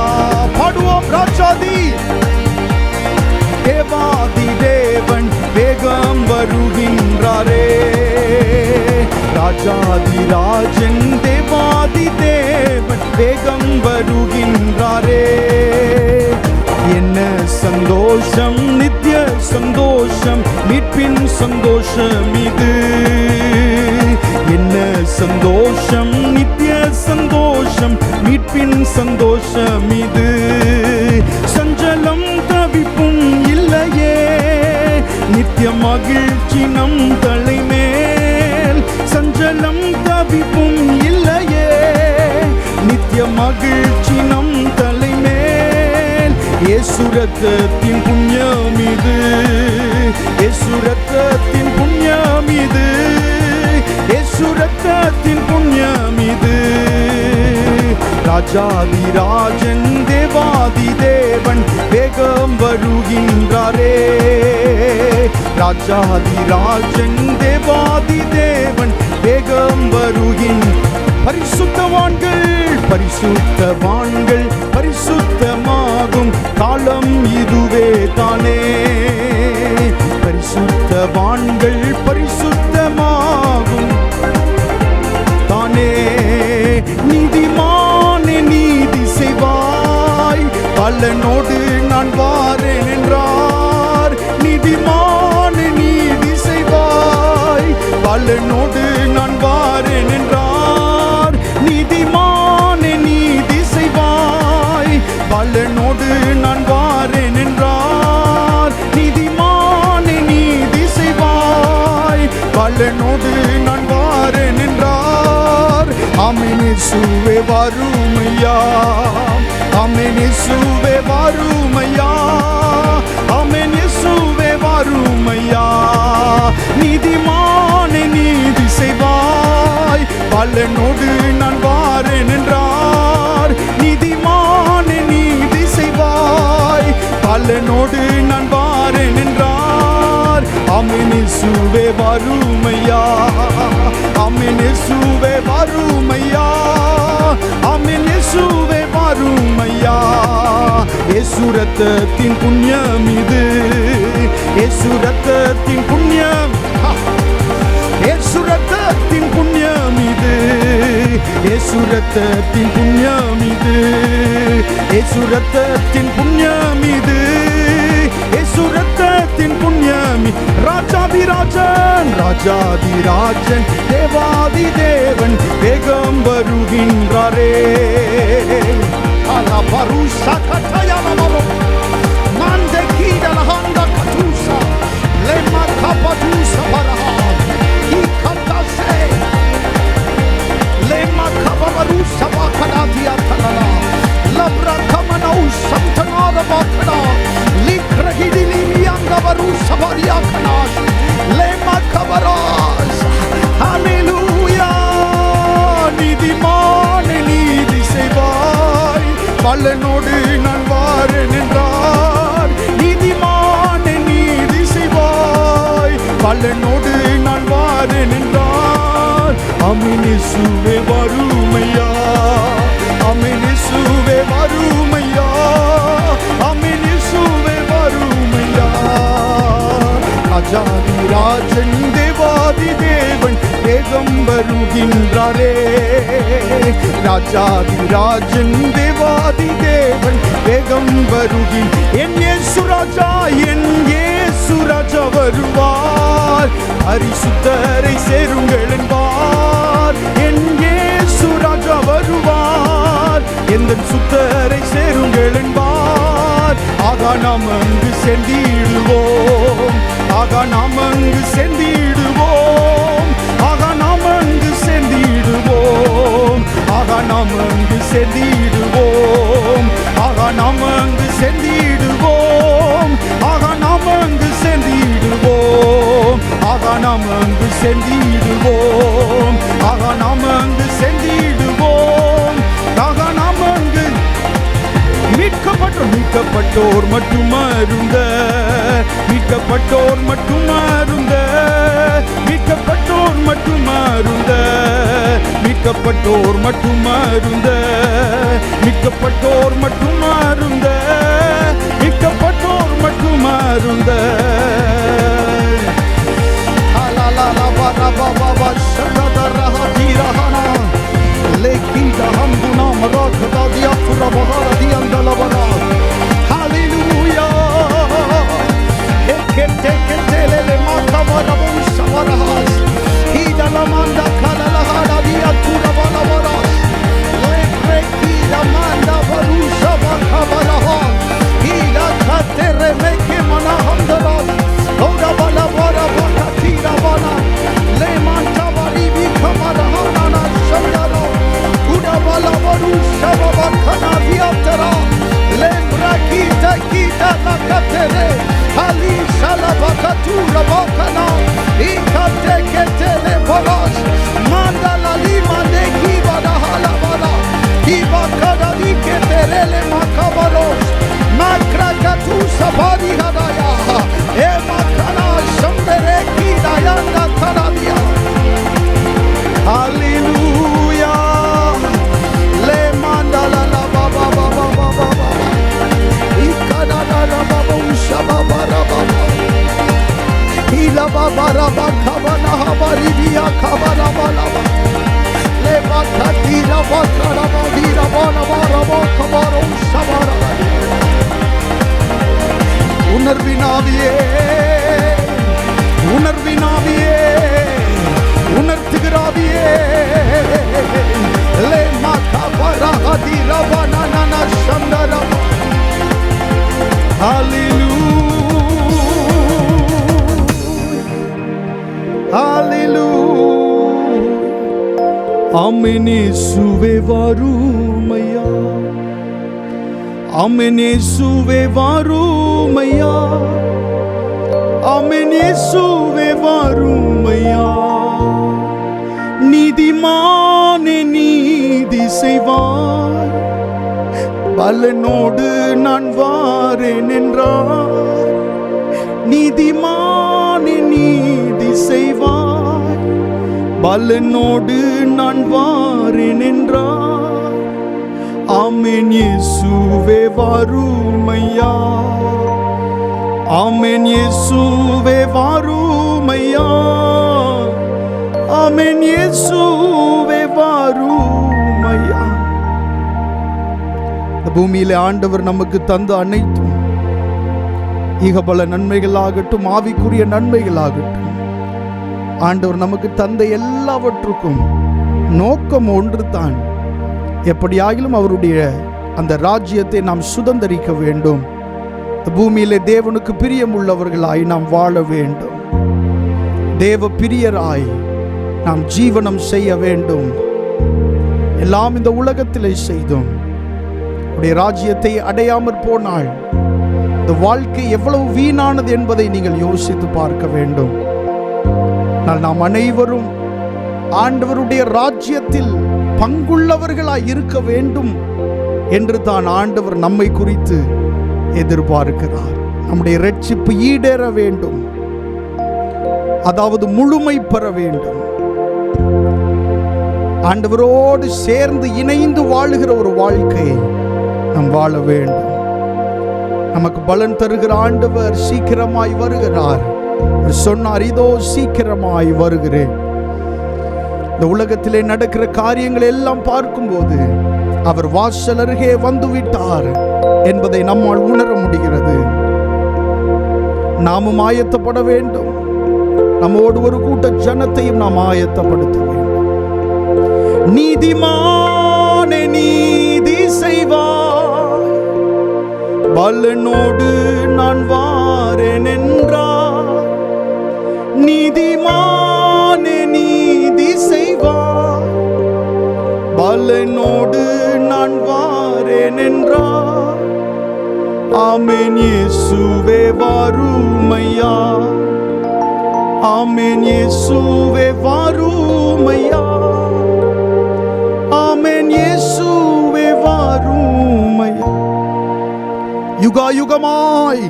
பாடுவோம். ராஜாதி தேவாதி தேவன் வேகம் வருகின்றாரே. ராஜாதி ராஜன் தேவாதி தேவன் வேகம் வருகின்றாரே. என்ன சந்தோஷம், நித்திய சந்தோஷம், மீட்பின் சந்தோஷம் இது. என்ன சந்தோஷம், நித்திய சந்தோஷம், மீட்பின் சந்தோஷம் இது. சஞ்சலம் தவிப்பும் இல்லையே, நித்திய மகிழ்ச்சி நம் தலைமேல். சஞ்சலம் தவிப்பும் இல்லையே, நித்திய மகிழ்ச்சி நம் தலைமேல். இயேசு ரத்தத்தின் புண்ணியம் இது, இயேசு ரத்தத்தின் புண்ணியம் இது, இயேசு ரத்தத்தின் புண்ணியம் இது. ராஜாதி ராஜன் தேவாதி தேவன் வேகம் வருகின்றாரே. ராஜாதி ராஜன் தேவாதி தேவன் வேகம் பரிசுத்தவான்கள் பரிசுத்தவான்கள் பரிசுத்தமாகும் காலம் இதுவே தானே. பரிசுத்தவான்கள் பரிசுத்தமாகும் தானே. நீதிமானே நீதி செய்வாய், பலனோடு நான் வாரேன் என்றார். நீதிமானே நீதி செய்வாய், பலனோடு நான் வாரேன் என்றார். நீதிமானே நீதி செய்வாய், பலனோடு நான் வாரேன் என்றார். நீதிமானே நீதி செய்வாய், பலனோடு நான் வாரேன் என்றார். ஆமென் இயேசுவே வாருமையா, ஆமென் இயேசுவே வாருமையா, ஆமென் இயேசுவே வாருமையா. நீதிமானே நீதி செய்வாய், பலனோடு நான் வாரேன் என்றார். நீதிமானே நீதி செய்வாய், பலனோடு நான் வாரேன் என்றார். ஆமென் இயேசுவே வாருமையா, ஆமென் இயேசுவே வாருமையா, ஆமென் இயேசுவே வாருமையா. இயேசு ரத்தத்தின் புண்ணியம் இது, இயேசு ரத்தத்தின் புண்ணியம், இயேசு ரத்தத்தின் புண்ணியம் இது, இயேசு ரத்தத்தின் புண்ணியம் இது, இயேசு ரத்தத்தின் புண்ணியம் இது, இயேசு ரத்தத்தின் புண்ணியம். ராஜாதி ராஜன் ராஜாதி ராஜன் தேவாதி தேவன் வேகம் வருகின்றாரே. ala barusa kataya mamo mande kida lahanda katusa lema kapadusa baraha ikatase lema kabarusa bakadatia talala labra kamana usantanara bakada likrahidili mianga barusa baria kanas lema kabaras. Hallelujah. நீதிமானே நீதி செய்வாய், பலனோடு நான் வாரேன் என்றார். நீதிமானே நீதி செய்வாய், பலனோடு நான் வாரேன் என்றார். ஆமென் இயேசுவே வாருமையா, ஆமென் இயேசுவே வாருமையா, ஆமென் இயேசுவே வாருமையா. ராஜாதி ராஜன் தேவாதி தேவன் வேகம் வருகின்றாரே. ராஜாதி ராஜன் தேவாதி தேவன் வேகம் வருகின். என் இயேசு ராஜா, என் இயேசு ராஜா வருவார், பரிசுத்தரை சேருங்கள் என்பார். என் இயேசு ராஜா வருவார், எந்த சுத்தரை சேருங்கள் என்பார். ஆகா நாம் அங்கு சென்றிடுவோம், ஆகா நாம் அங்கு சென்றிடுவோம், ஆகா நாம் அங்கு சென்றிடுவோம், ஆகா நாம் அங்கு சென்றிடுவோம், ஆகா நாம் அங்கு சென்றிடுவோம், ஆகா நாம் அங்கு சென்றிடுவோம், ஆகா நாம் அங்கு சென்றிடுவோம், ஆகா நாம் அங்கு சென்றிடுவோம், ஆகா நாம் அங்கு மீட்கப்பட்டோர் மட்டும் அருந்த, மீட்கப்பட்டோர் மட்டும் அருந்த, மீட்கப்பட்டோர் மட்டும் அருந்த, மீட்கப்பட்டோர் மட்டும் அருந்த, மீட்கப்பட்டோர் மட்டும் அருந்த, மீட்கப்பட்டோர் மட்டும் அருந்த. Lekida hamduna marak உணர்வினாவியே, உணர்வினாவியே, உணர்த்துகிறாவியே. ஆமென் இயேசுவே வாருமையா, ஆமென் இயேசுவே வாருமையா, ஆமென் இயேசுவே வாருமையா. நீதிமானே நீதி செய்வார், பலனோடு நான் வாரேன் என்றார். நீதிமானே நீதி செய்வார், பலனோடு நான் வாரேன் என்றார். ஆமென் இயேசுவே வாருமையா, ஆமென் இயேசுவே வாருமையா, ஆமென் இயேசுவே வாருமையா. இந்த பூமியிலே ஆண்டவர் நமக்கு தந்த அனைத்தும் ஈகபல நன்மைகளாகட்டும், ஆவிக்குரிய நன்மைகளாகட்டும், ஆண்டவர் நமக்கு தந்த எல்லாவற்றுக்கும் நோக்கம் ஒன்று தான். எப்படியாகிலும் அவருடைய அந்த ராஜ்யத்தை நாம் சுதந்தரிக்க வேண்டும். பூமியிலே தேவனுக்கு பிரியம் உள்ளவர்களாய் நாம் வாழ வேண்டும். தேவ பிரியராய் நாம் ஜீவனம் செய்ய வேண்டும். எல்லாம் இந்த உலகத்திலே செய்தோம். உடைய ராஜ்யத்தை அடையாமற் போனால் இந்த வாழ்க்கை எவ்வளவு வீணானது என்பதை நீங்கள் யோசித்து பார்க்க வேண்டும். நாம் அனைவரும் ஆண்டவருடைய ராஜ்யத்தில் பங்குள்ளவர்களாய் இருக்க வேண்டும் என்று தான் ஆண்டவர் நம்மை குறித்து எதிர்பார்க்கிறார். நம்முடைய இரட்சிப்பு ஈடேற வேண்டும், அதாவது முழுமை பெற வேண்டும். ஆண்டவரோடு சேர்ந்து இணைந்து வாழுகிற ஒரு வாழ்க்கையை நாம் வாழ வேண்டும். நமக்கு பலன் தருகிற ஆண்டவர் சீக்கிரமாய் வருகிறார். சொன்னார், இதோ சீக்கிரமாய் வருகிறேன். இந்த உலகத்திலே நடக்கிற காரியங்கள் எல்லாம் பார்க்கும்போது அவர் வாசல் அருகே வந்துவிட்டார் என்பதை நம்மால் உணர முடிகிறது. நாமும் ஆயத்தப்பட வேண்டும். நம்மோடு ஒரு கூட்ட ஜனத்தையும் நாம் ஆயத்தப்படுத்த வேண்டும். நீதிமானே நீதி செய்வார், பலனோடு நான் வாரேன் என்றார். நீதிமானே நீதி செய்வார், பலனோடு நான் வாரேன் என்றார். ஆமென் இயேசுவே வாருமையா, ஆமென் இயேசுவே வாருமையா, ஆமென் இயேசுவே வாருமையா. யுகாயுகமாய்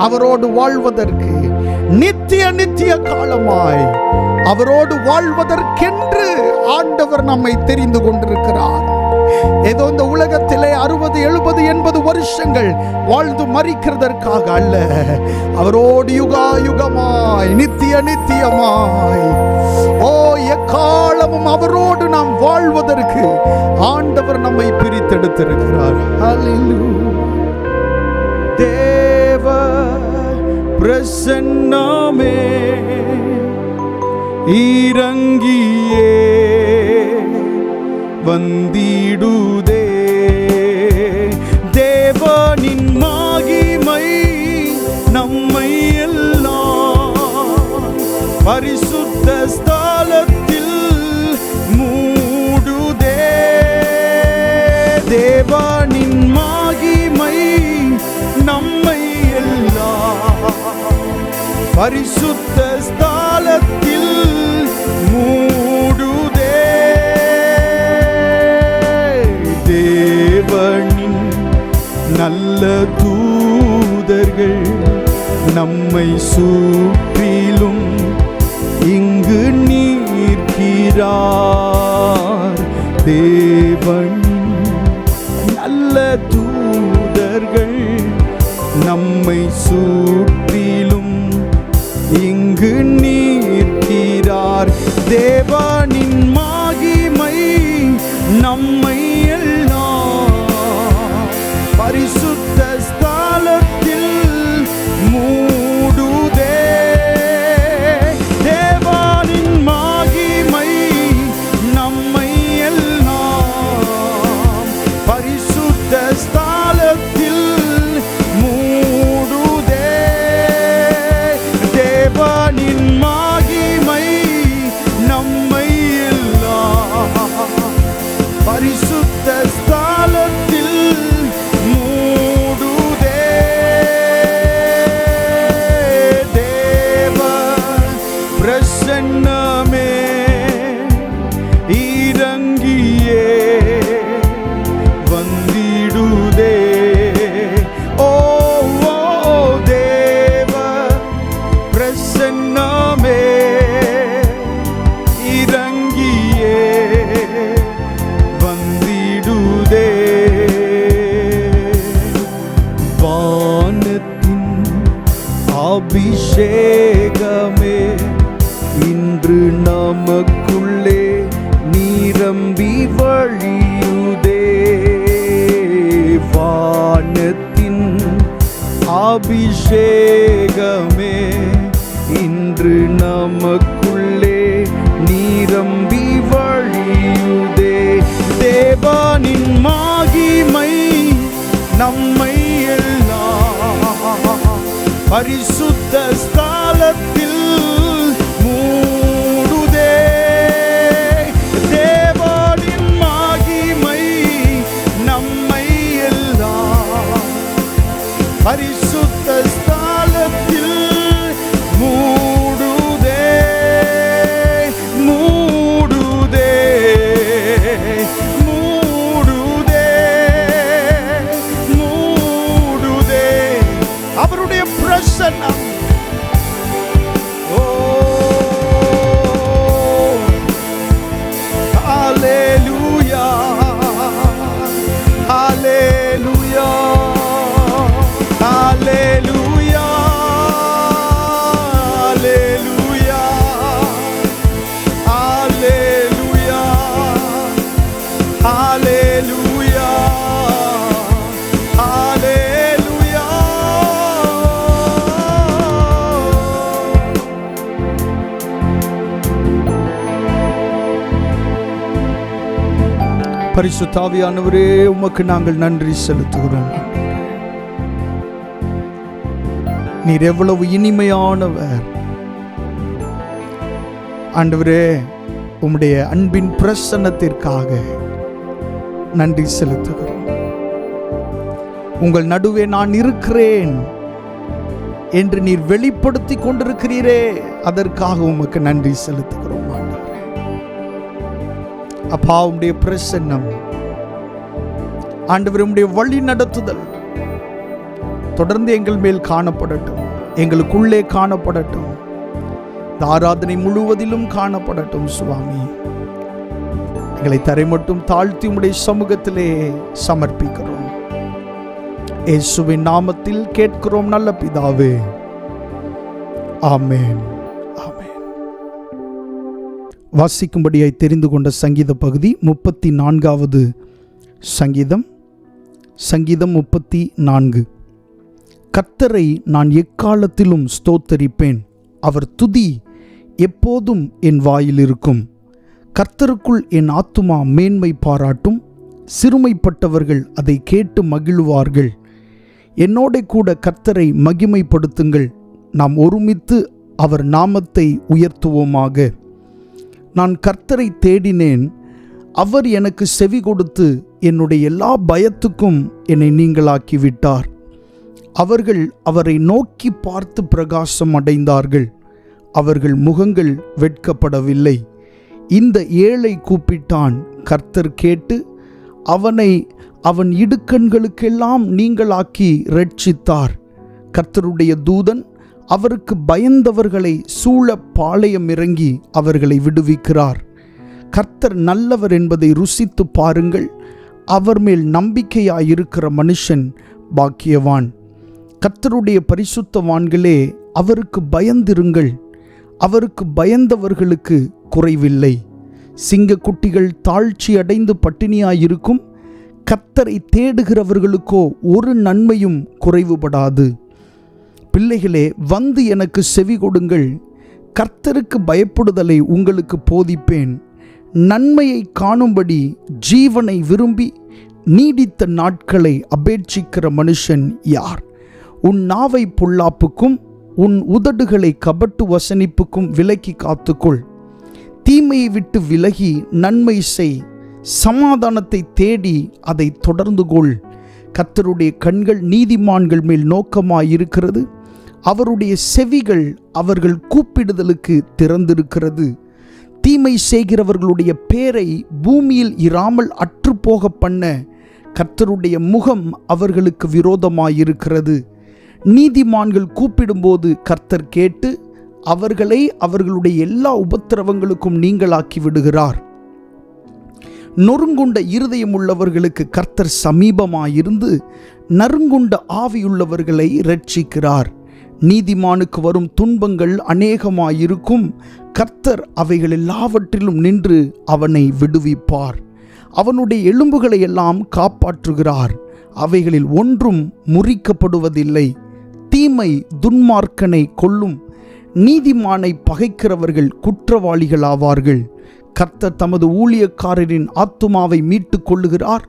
அவரோடு வாழ்வதற்கு, நித்திய நித்திய காலமாய் அவரோடு வாழ்வதற்கென்று ஆண்டவர் நம்மை தெரிந்து கொண்டிருக்கிறார். ஏதோ இந்த உலகத்திலே 60, 70, 80 வருஷங்கள் வாழ்ந்து மரிக்கிறதற்காக அல்ல, அவரோடு யுகாயுகமாய் நித்திய நித்தியமாய் எக்காலமும் அவரோடு நாம் வாழ்வதற்கு ஆண்டவர் நம்மை பிரித்தெடுத்திருக்கிறார். ஹல்லேலூயா. தேவ பிரசன்னமே இறங்கியே வந்திடுதே. தேவனின் மகிமை நம்மை எல்லாம் பரிசுத்த ஸ்தலத்தில் மூடுதே. தேவனின் மகிமை நம்மை எல்லாம் பரிசுத்த ஸ்தலத்தில் மூடுதே. தேவனின் நல்ல தூதர்கள் நம்மை சுற்றிலும் இங்கு நிற்கிறார். தேவனின் நல்ல தூதர்கள் நம்மை சுற்றிலும் இங்கு நிற்கிறார். வானத்தின் அபிஷேகமே இன்று நமக்குள்ளே நிரம்பி வழியுதே. வானத்தின் அபிஷேகமே இன்று நமக்குள்ளே நிரம்பி வழியுதே. தேவனின் மகிமை நம்மை எல்லாம் பரிசுத்த ஸ்தலத்தில் மூடுதே. தேவனின் மகிமை நம்மை எல்லாம் பரிசுத்த ஸ்தலத்தில் மூடுதே. மூடுதே மூடுதே மூடுதே. அவருடைய பிரசன்னம் Hallelujah, hallelujah, hallelujah, hallelujah, hallelujah, hallelujah, hallelujah. பரிசுத்த ஆவியானவரே, உமக்கு நாங்கள் நன்றி செலுத்துகிறோம். நீர் எவ்வளவு இனிமையானவர் ஆண்டவரே. உம்முடைய அன்பின் பிரசன்னத்திற்காக நன்றி செலுத்துகிறோம். உங்கள் நடுவே நான் இருக்கிறேன் என்று நீர் வெளிப்படுத்தி கொண்டிருக்கிறீரே, அதற்காக உமக்கு நன்றி செலுத்துகிறோம். அப்பா, உம்முடைய பிரசன்னம் ஆண்டவர், உம்முடைய வழி நடத்துதல் தொடர்ந்து எங்கள் மேல் காணப்படட்டும், எங்களுக்குள்ளே காணப்படட்டும், இந்த ஆராதனை முழுவதிலும் காணப்படட்டும். சுவாமி, எங்களை தரை மட்டும் தாழ்த்தி உம்முடைய சமூகத்திலே சமர்ப்பிக்கிறோம். இயேசுவின் நாமத்தில் கேட்கிறோம் நல்ல பிதாவே, ஆமென். வாசிக்கும்படியாய் தெரிந்து கொண்ட சங்கீத பகுதி 34வது சங்கீதம். சங்கீதம் 34. கர்த்தரை நான் எக்காலத்திலும் ஸ்தோத்தரிப்பேன், அவர் துதி எப்போதும் என் வாயில் இருக்கும். கர்த்தருக்குள் என் ஆத்துமா மேன்மை பாராட்டும், சிறுமைப்பட்டவர்கள் அதை கேட்டு மகிழ்வார்கள். என்னோட கூட கர்த்தரை மகிமைப்படுத்துங்கள், நாம் ஒருமித்து அவர் நாமத்தை உயர்த்துவோமாக. நான் கர்த்தரை தேடினேன், அவர் எனக்கு செவி கொடுத்து என்னுடைய எல்லா பயத்துக்கும் என்னை நீங்களாக்கிவிட்டார். அவர்கள் அவரை நோக்கி பார்த்து பிரகாசம் அடைந்தார்கள், அவர்கள் முகங்கள் வெட்கப்படவில்லை. இந்த ஏழை கூப்பிட்டான், கர்த்தர் கேட்டு அவனை அவன் இடுக்கண்களுக்கெல்லாம் நீங்களாக்கி இரட்சித்தார். கர்த்தருடைய தூதன் அவருக்கு பயந்தவர்களை சூழ பாளையம் இறங்கி அவர்களை விடுவிக்கிறார். கர்த்தர் நல்லவர் என்பதை ருசித்து பாருங்கள், அவர் மேல் நம்பிக்கையாயிருக்கிற மனுஷன் பாக்கியவான். கர்த்தருடைய பரிசுத்தவான்களே, அவருக்கு பயந்திருங்கள், அவருக்கு பயந்தவர்களுக்கு குறைவில்லை. சிங்கக்குட்டிகள் தாழ்ச்சி அடைந்து பட்டினியாயிருக்கும், கர்த்தரை தேடுகிறவர்களுக்கோ ஒரு நன்மையும் குறைவுபடாது. பிள்ளைகளே, வந்து எனக்கு செவி கொடுங்கள், கர்த்தருக்கு பயப்படுதலை உங்களுக்கு போதிப்பேன். நன்மையை காணும்படி ஜீவனை விரும்பி நீடித்த நாட்களை அபேட்சிக்கிற மனுஷன் யார்? உன் நாவை பொல்லாப்புக்கும் உன் உதடுகளை கபட்டு வசனிப்புக்கும் விலக்கி காத்துக்கொள். தீமையை விட்டு விலகி நன்மை செய், சமாதானத்தை தேடி அதை தொடர்ந்து கொள். கர்த்தருடைய கண்கள் நீதிமான்கள் மேல் நோக்கமாயிருக்கிறது, அவருடைய செவிகள் அவர்கள் கூப்பிடுதலுக்கு திறந்திருக்கிறது. தீமை செய்கிறவர்களுடைய பேரை பூமியில் இராமல் அற்றுப்போக பண்ண கர்த்தருடைய முகம் அவர்களுக்கு விரோதமாயிருக்கிறது. நீதிமான்கள் கூப்பிடும்போது கர்த்தர் கேட்டு அவர்களை அவர்களுடைய எல்லா உபத்திரவங்களுக்கும் நீங்களாக்கி விடுகிறார். நொறுங்குண்ட இருதயம் உள்ளவர்களுக்கு கர்த்தர் சமீபமாயிருந்து நறுங்குண்ட ஆவியுள்ளவர்களை இரட்சிக்கிறார். நீதிமானுக்கு வரும் துன்பங்கள் அநேகமாயிருக்கும், கர்த்தர் அவைகள் எல்லாவற்றிலும் நின்று அவனை விடுவிப்பார். அவனுடைய எலும்புகளை எல்லாம் காப்பாற்றுகிறார், அவைகளில் ஒன்றும் முறிக்கப்படுவதில்லை. தீமை துன்மார்க்கனை கொல்லும், நீதிமானை பகைக்கிறவர்கள் குற்றவாளிகளாவார்கள். கர்த்தர் தமது ஊழியக்காரரின் ஆத்துமாவை மீட்டு கொள்ளுகிறார்,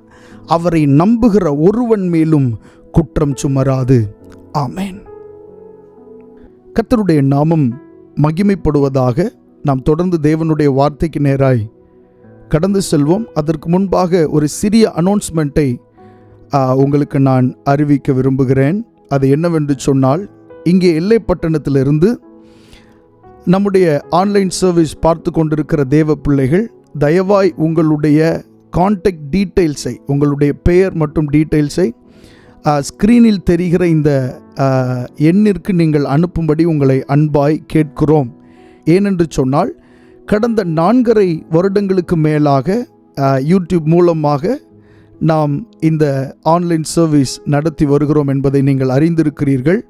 அவரை நம்புகிற ஒருவன் மேலும் குற்றம் சுமராது. ஆமென். கர்த்தருடைய நாமம் மகிமைப்படுவதாக. நாம் தொடர்ந்து தேவனுடைய வார்த்தைக்கு நேராய் கடந்து செல்வோம். அதற்கு முன்பாக ஒரு சிறிய அனௌன்ஸ்மெண்ட்டை உங்களுக்கு நான் அறிவிக்க விரும்புகிறேன். அது என்னவென்று சொன்னால், இங்கே எல்லை பட்டணத்திலிருந்து நம்முடைய ஆன்லைன் சர்வீஸ் பார்த்து கொண்டிருக்கிற தேவ பிள்ளைகள், தயவாய் உங்களுடைய கான்டாக்ட் டீட்டெயில்ஸை, உங்களுடைய பெயர் மற்றும் டீட்டெயில்ஸை ஸ்க்ரீனில் தெரிகிற இந்த எண்ணிற்கு நீங்கள் அனுப்பும்படி உங்களை அன்பாய் கேட்கிறோம். ஏனென்று சொன்னால், கடந்த 4.5 வருடங்களுக்கு மேலாக யூடியூப் மூலமாக நாம் இந்த ஆன்லைன் சர்வீஸ் நடத்தி வருகிறோம் என்பதை நீங்கள் அறிந்திருக்கிறீர்கள்.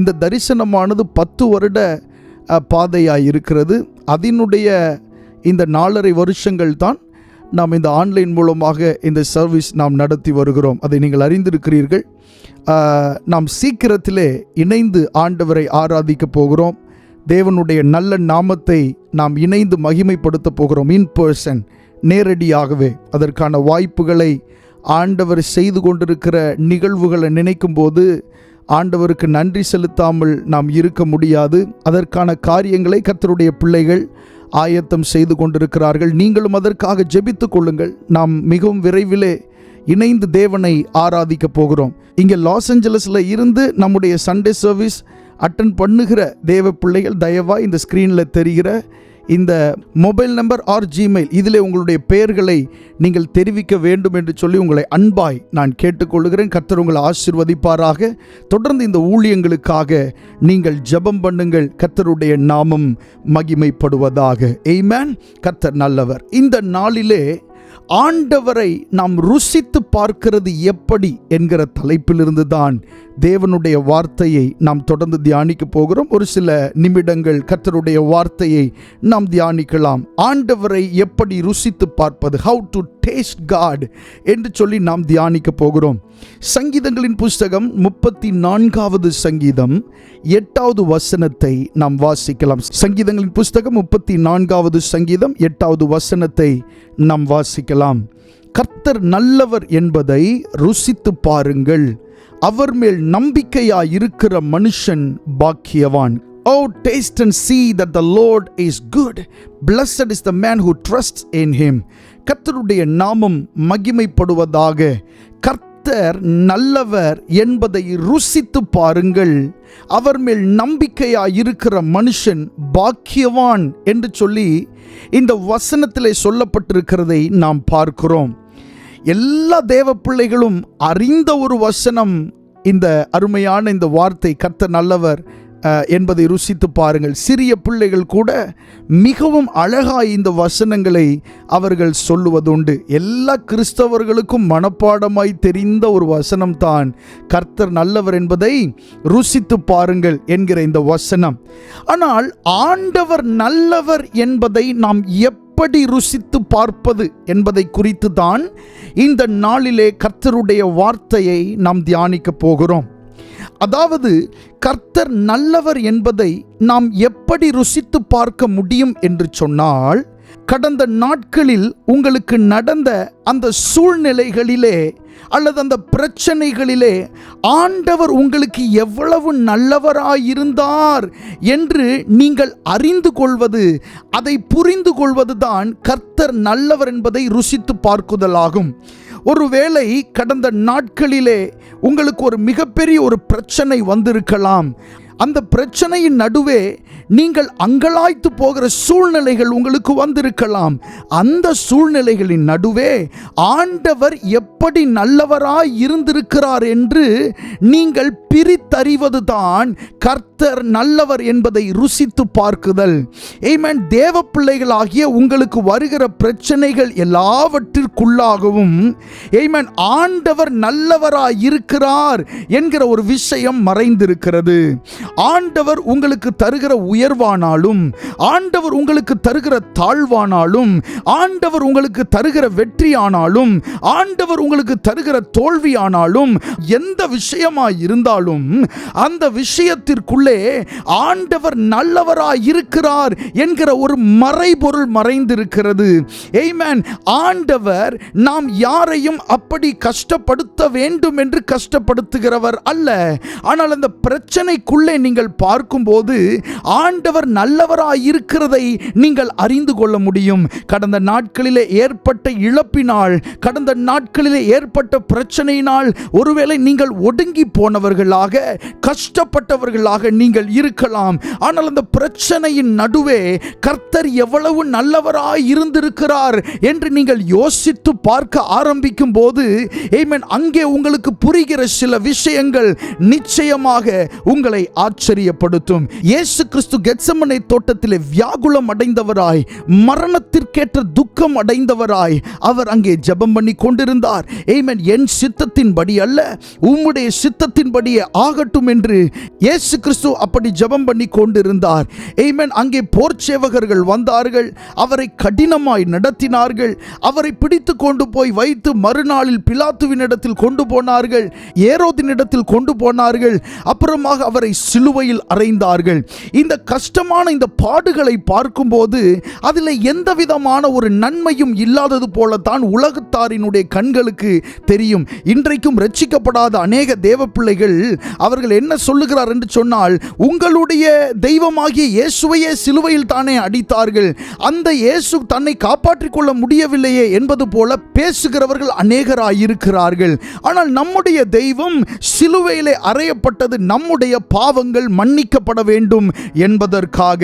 இந்த தரிசனமானது 10 வருட பாதையாக இருக்கிறது. அதனுடைய இந்த 4.5 வருஷங்கள் தான் நாம் இந்த ஆன்லைன் மூலமாக இந்த சர்வீஸ் நாம் நடத்தி வருகிறோம். அதை நீங்கள் அறிந்திருக்கிறீர்கள். நாம் சீக்கிரத்திலே இணைந்து ஆண்டவரை ஆராதிக்க போகிறோம். தேவனுடைய நல்ல நாமத்தை நாம் இணைந்து மகிமைப்படுத்த போகிறோம். இன் பர்சன், நேரடியாகவே. அதற்கான வாய்ப்புகளை ஆண்டவர் செய்து கொண்டிருக்கிற நிகழ்வுகளை நினைக்கும் போது ஆண்டவருக்கு நன்றி செலுத்தாமல் நாம் இருக்க முடியாது. அதற்கான காரியங்களை கர்த்தருடைய பிள்ளைகள் ஆயத்தம் செய்து கொண்டிருக்கிறார்கள். நீங்களும் அதற்காக ஜெபித்து கொள்ளுங்கள். நாம் மிகவும் விரைவிலே இணைந்து தேவனை ஆராதிக்க போகிறோம். இங்கே லாஸ் ஏஞ்சலஸில் இருந்து நம்முடைய சண்டே சர்வீஸ் அட்டன் பண்ணுகிற தேவ பிள்ளைகள், தயவாக இந்த ஸ்க்ரீனில் தெரிகிற இந்த மொபைல் நம்பர் ஆர் ஜிமெயில், இதில் உங்களுடைய பெயர்களை நீங்கள் தெரிவிக்க வேண்டும் என்று சொல்லி உங்களை அன்பாய் நான் கேட்டுக்கொள்கிறேன். கர்த்தர் உங்களை ஆசீர்வதிப்பாராக. தொடர்ந்து இந்த ஊழியங்களுக்காக நீங்கள் ஜெபம் பண்ணுங்கள். கர்த்தருடைய நாமம் மகிமைப்படுவதாக. ஆமென். கர்த்தர் நல்லவர். இந்த நாளிலே ஆண்டவரை நாம் ருசித்து பார்க்கிறது எப்படி என்கிற தலைப்பிலிருந்து தான் தேவனுடைய வார்த்தையை நாம் தொடர்ந்து தியானிக்க போகிறோம். ஒரு சில நிமிடங்கள் கர்த்தருடைய வார்த்தையை நாம் தியானிக்கலாம். ஆண்டவரை எப்படி ருசித்து பார்ப்பது, how to taste God என்று சொல்லி நாம் தியானிக்க போகிறோம். சங்கீதங்களின் புஸ்தகம் 34வது சங்கீதம் 8வது வசனத்தை நாம் வாசிக்கலாம். சங்கீதங்களின் புஸ்தகம் 34வது சங்கீதம் 8வது வசனத்தை நாம் வாசிக்கலாம். கர்த்தர் நல்லவர் என்பதை ருசித்து பாருங்கள், அவர் மேல் நம்பிக்கையாய் இருக்கிற மனுஷன் பாக்கியவான். Oh, taste and see that the Lord is good. Blessed is the man who trusts in him. கர்த்தருடைய நாமம் மகிமைப்படுவதாக. கர்த்தர் நல்லவர் என்பதை ருசித்து பாருங்கள், அவர் மேல் நம்பிக்கையாய் இருக்கிற மனுஷன் பாக்கியவான் என்று சொல்லி இந்த வசனத்திலே சொல்லப்பட்டிருக்கிறதை நாம் பார்க்கிறோம். எல்லா தேவ பிள்ளைகளும் அறிந்த ஒரு வசனம் இந்த அருமையான இந்த வார்த்தை, கர்த்தர் நல்லவர் என்பதை ருசித்து பாருங்கள். சிறிய பிள்ளைகள் கூட மிகவும் அழகாய் இந்த வசனங்களை அவர்கள் சொல்லுவதுண்டு. எல்லா கிறிஸ்தவர்களுக்கும் மனப்பாடமாய் தெரிந்த ஒரு வசனம் தான் கர்த்தர் நல்லவர் என்பதை ருசித்து பாருங்கள் என்கிற இந்த வசனம். ஆனால் ஆண்டவர் நல்லவர் என்பதை நாம் எப்படி ருசித்து பார்ப்பது என்பதை குறித்து தான் இந்த நாளிலே கர்த்தருடைய வார்த்தையை நாம் தியானிக்க போகிறோம். அதாவது கர்த்தர் நல்லவர் என்பதை நாம் எப்படி ருசித்து பார்க்க முடியும் என்று சொன்னால், கடந்த நாட்களில் உங்களுக்கு நடந்த அந்த சூழ்நிலைகளிலே அல்லது அந்த பிரச்சனைகளிலே ஆண்டவர் உங்களுக்கு எவ்வளவு நல்லவராயிருந்தார் என்று நீங்கள் அறிந்து கொள்வது, அதை புரிந்து கொள்வதுதான் கர்த்தர் நல்லவர் என்பதை ருசித்து பார்க்குதலாகும். ஒருவேளை கடந்த நாட்களிலே உங்களுக்கு ஒரு மிகப்பெரிய ஒரு பிரச்சனை வந்திருக்கலாம். அந்த பிரச்சனையின் நடுவே நீங்கள் அங்கலாய்த்து போகிற சூழ்நிலைகள் உங்களுக்கு வந்திருக்கலாம். அந்த சூழ்நிலைகளின் நடுவே ஆண்டவர் எப்படி நல்லவராய் இருந்திருக்கிறார் என்று நீங்கள் பிரித்தறிவதுதான் கர்த்தர் நல்லவர் என்பதை ருசித்து பார்க்குதல். ஆமென். தேவ பிள்ளைகளாகிய உங்களுக்கு வருகிற பிரச்சனைகள் எல்லாவற்றிற்குள்ளாகவும் ஆமென் ஆண்டவர் நல்லவராய் இருக்கிறார் என்கிற ஒரு விஷயம் மறைந்திருக்கிறது. ஆண்டவர் உங்களுக்கு தருகிற உயர்வானாலும், ஆண்டவர் உங்களுக்கு தருகிற தாழ்வானாலும், ஆண்டவர் உங்களுக்கு தருகிற வெற்றியானாலும், ஆண்டவர் உங்களுக்கு தருகிற தோல்வியானாலும், எந்த விஷயமாய் இருந்தாலும் அந்த விஷயத்திற்குள்ளே ஆண்டவர் நல்லவராய் இருக்கிறார் என்கிற ஒரு மறைபொருள் மறைந்திருக்கிறது. ஆமென். ஆண்டவர் நாம் யாரையும் அப்படி கஷ்டப்படுத்த வேண்டும் என்று கஷ்டப்படுத்துகிறவர் அல்ல. ஆனால் அந்த பிரச்சனைக்குள்ளே நீங்கள் பார்க்கும்போது ஆண்டவர் நல்லவராய் இருக்கிறதை நீங்கள் அறிந்து கொள்ள முடியும். கடந்த நாட்களிலே ஏற்பட்ட இழப்பினால், கடந்த நாட்களிலே ஏற்பட்ட பிரச்சனையினால் ஒருவேளை நீங்கள் ஒடுங்கி போனவர்களாக, கஷ்டப்பட்டவர்களாக நீங்கள் இருக்கலாம். ஆனால் அந்த பிரச்சனையின் நடுவே கர்த்தர் எவ்வளவு நல்லவராய் இருந்திருக்கிறார் என்று நீங்கள் யோசித்து பார்க்க ஆரம்பிக்கும் போது ஆமென் அங்கே உங்களுக்கு புரிகிற சில விஷயங்கள் நிச்சயமாக உங்களை ஆச்சரியப்படுத்தும். இயேசு கிறிஸ்து கெத்செமனே தோட்டத்திலே வியாகுலம் அடைந்தவராய், மரணத்திற்கேற்ற துக்கம் அடைந்தவராய் அவர் அங்கே ஜெபம் பண்ணி கொண்டிருந்தார். ஆமென். என் சித்தத்தின்படி அல்ல, உம்முடைய சித்தத்தின்படியே ஆகட்டும் என்று இயேசு கிறிஸ்து அப்படி ஜெபம் பண்ணி கொண்டிருந்தார். ஆமென். அங்கே போர் சேவகர்கள் வந்தார்கள், அவரை கடினமாய் நடத்தினார்கள், அவரை பிடித்து கொண்டு போய் வைத்து மறுநாளில் பிலாத்துவினிடத்தில் கொண்டு போனார்கள், ஏரோதினிடத்தில் கொண்டு போனார்கள், அப்புறமாக அவரை சிலுவையில் அறைந்தார்கள். இந்த கஷ்டமான இந்த பாடுகளை பார்க்கும்போது அதில் எந்த விதமான ஒரு நன்மையும் இல்லாதது போலத்தான் உலகத்தாரினுடைய கண்களுக்கு தெரியும். இன்றைக்கும் ரட்சிக்கப்படாத அநேக தேவ பிள்ளைகள் அவர்கள் என்ன சொல்லுகிறார் என்று சொன்னால், உங்களுடைய தெய்வமாகிய இயேசுவையே சிலுவையில் தானே அடித்தார்கள், அந்த இயேசு தன்னை காப்பாற்றிக் கொள்ள முடியவில்லையே என்பது போல பேசுகிறவர்கள் அநேகராயிருக்கிறார்கள். ஆனால் நம்முடைய தெய்வம் சிலுவையிலே அறையப்பட்டது நம்முடைய பாவங்கள் மன்னிக்கப்பட வேண்டும் என்பதற்காக,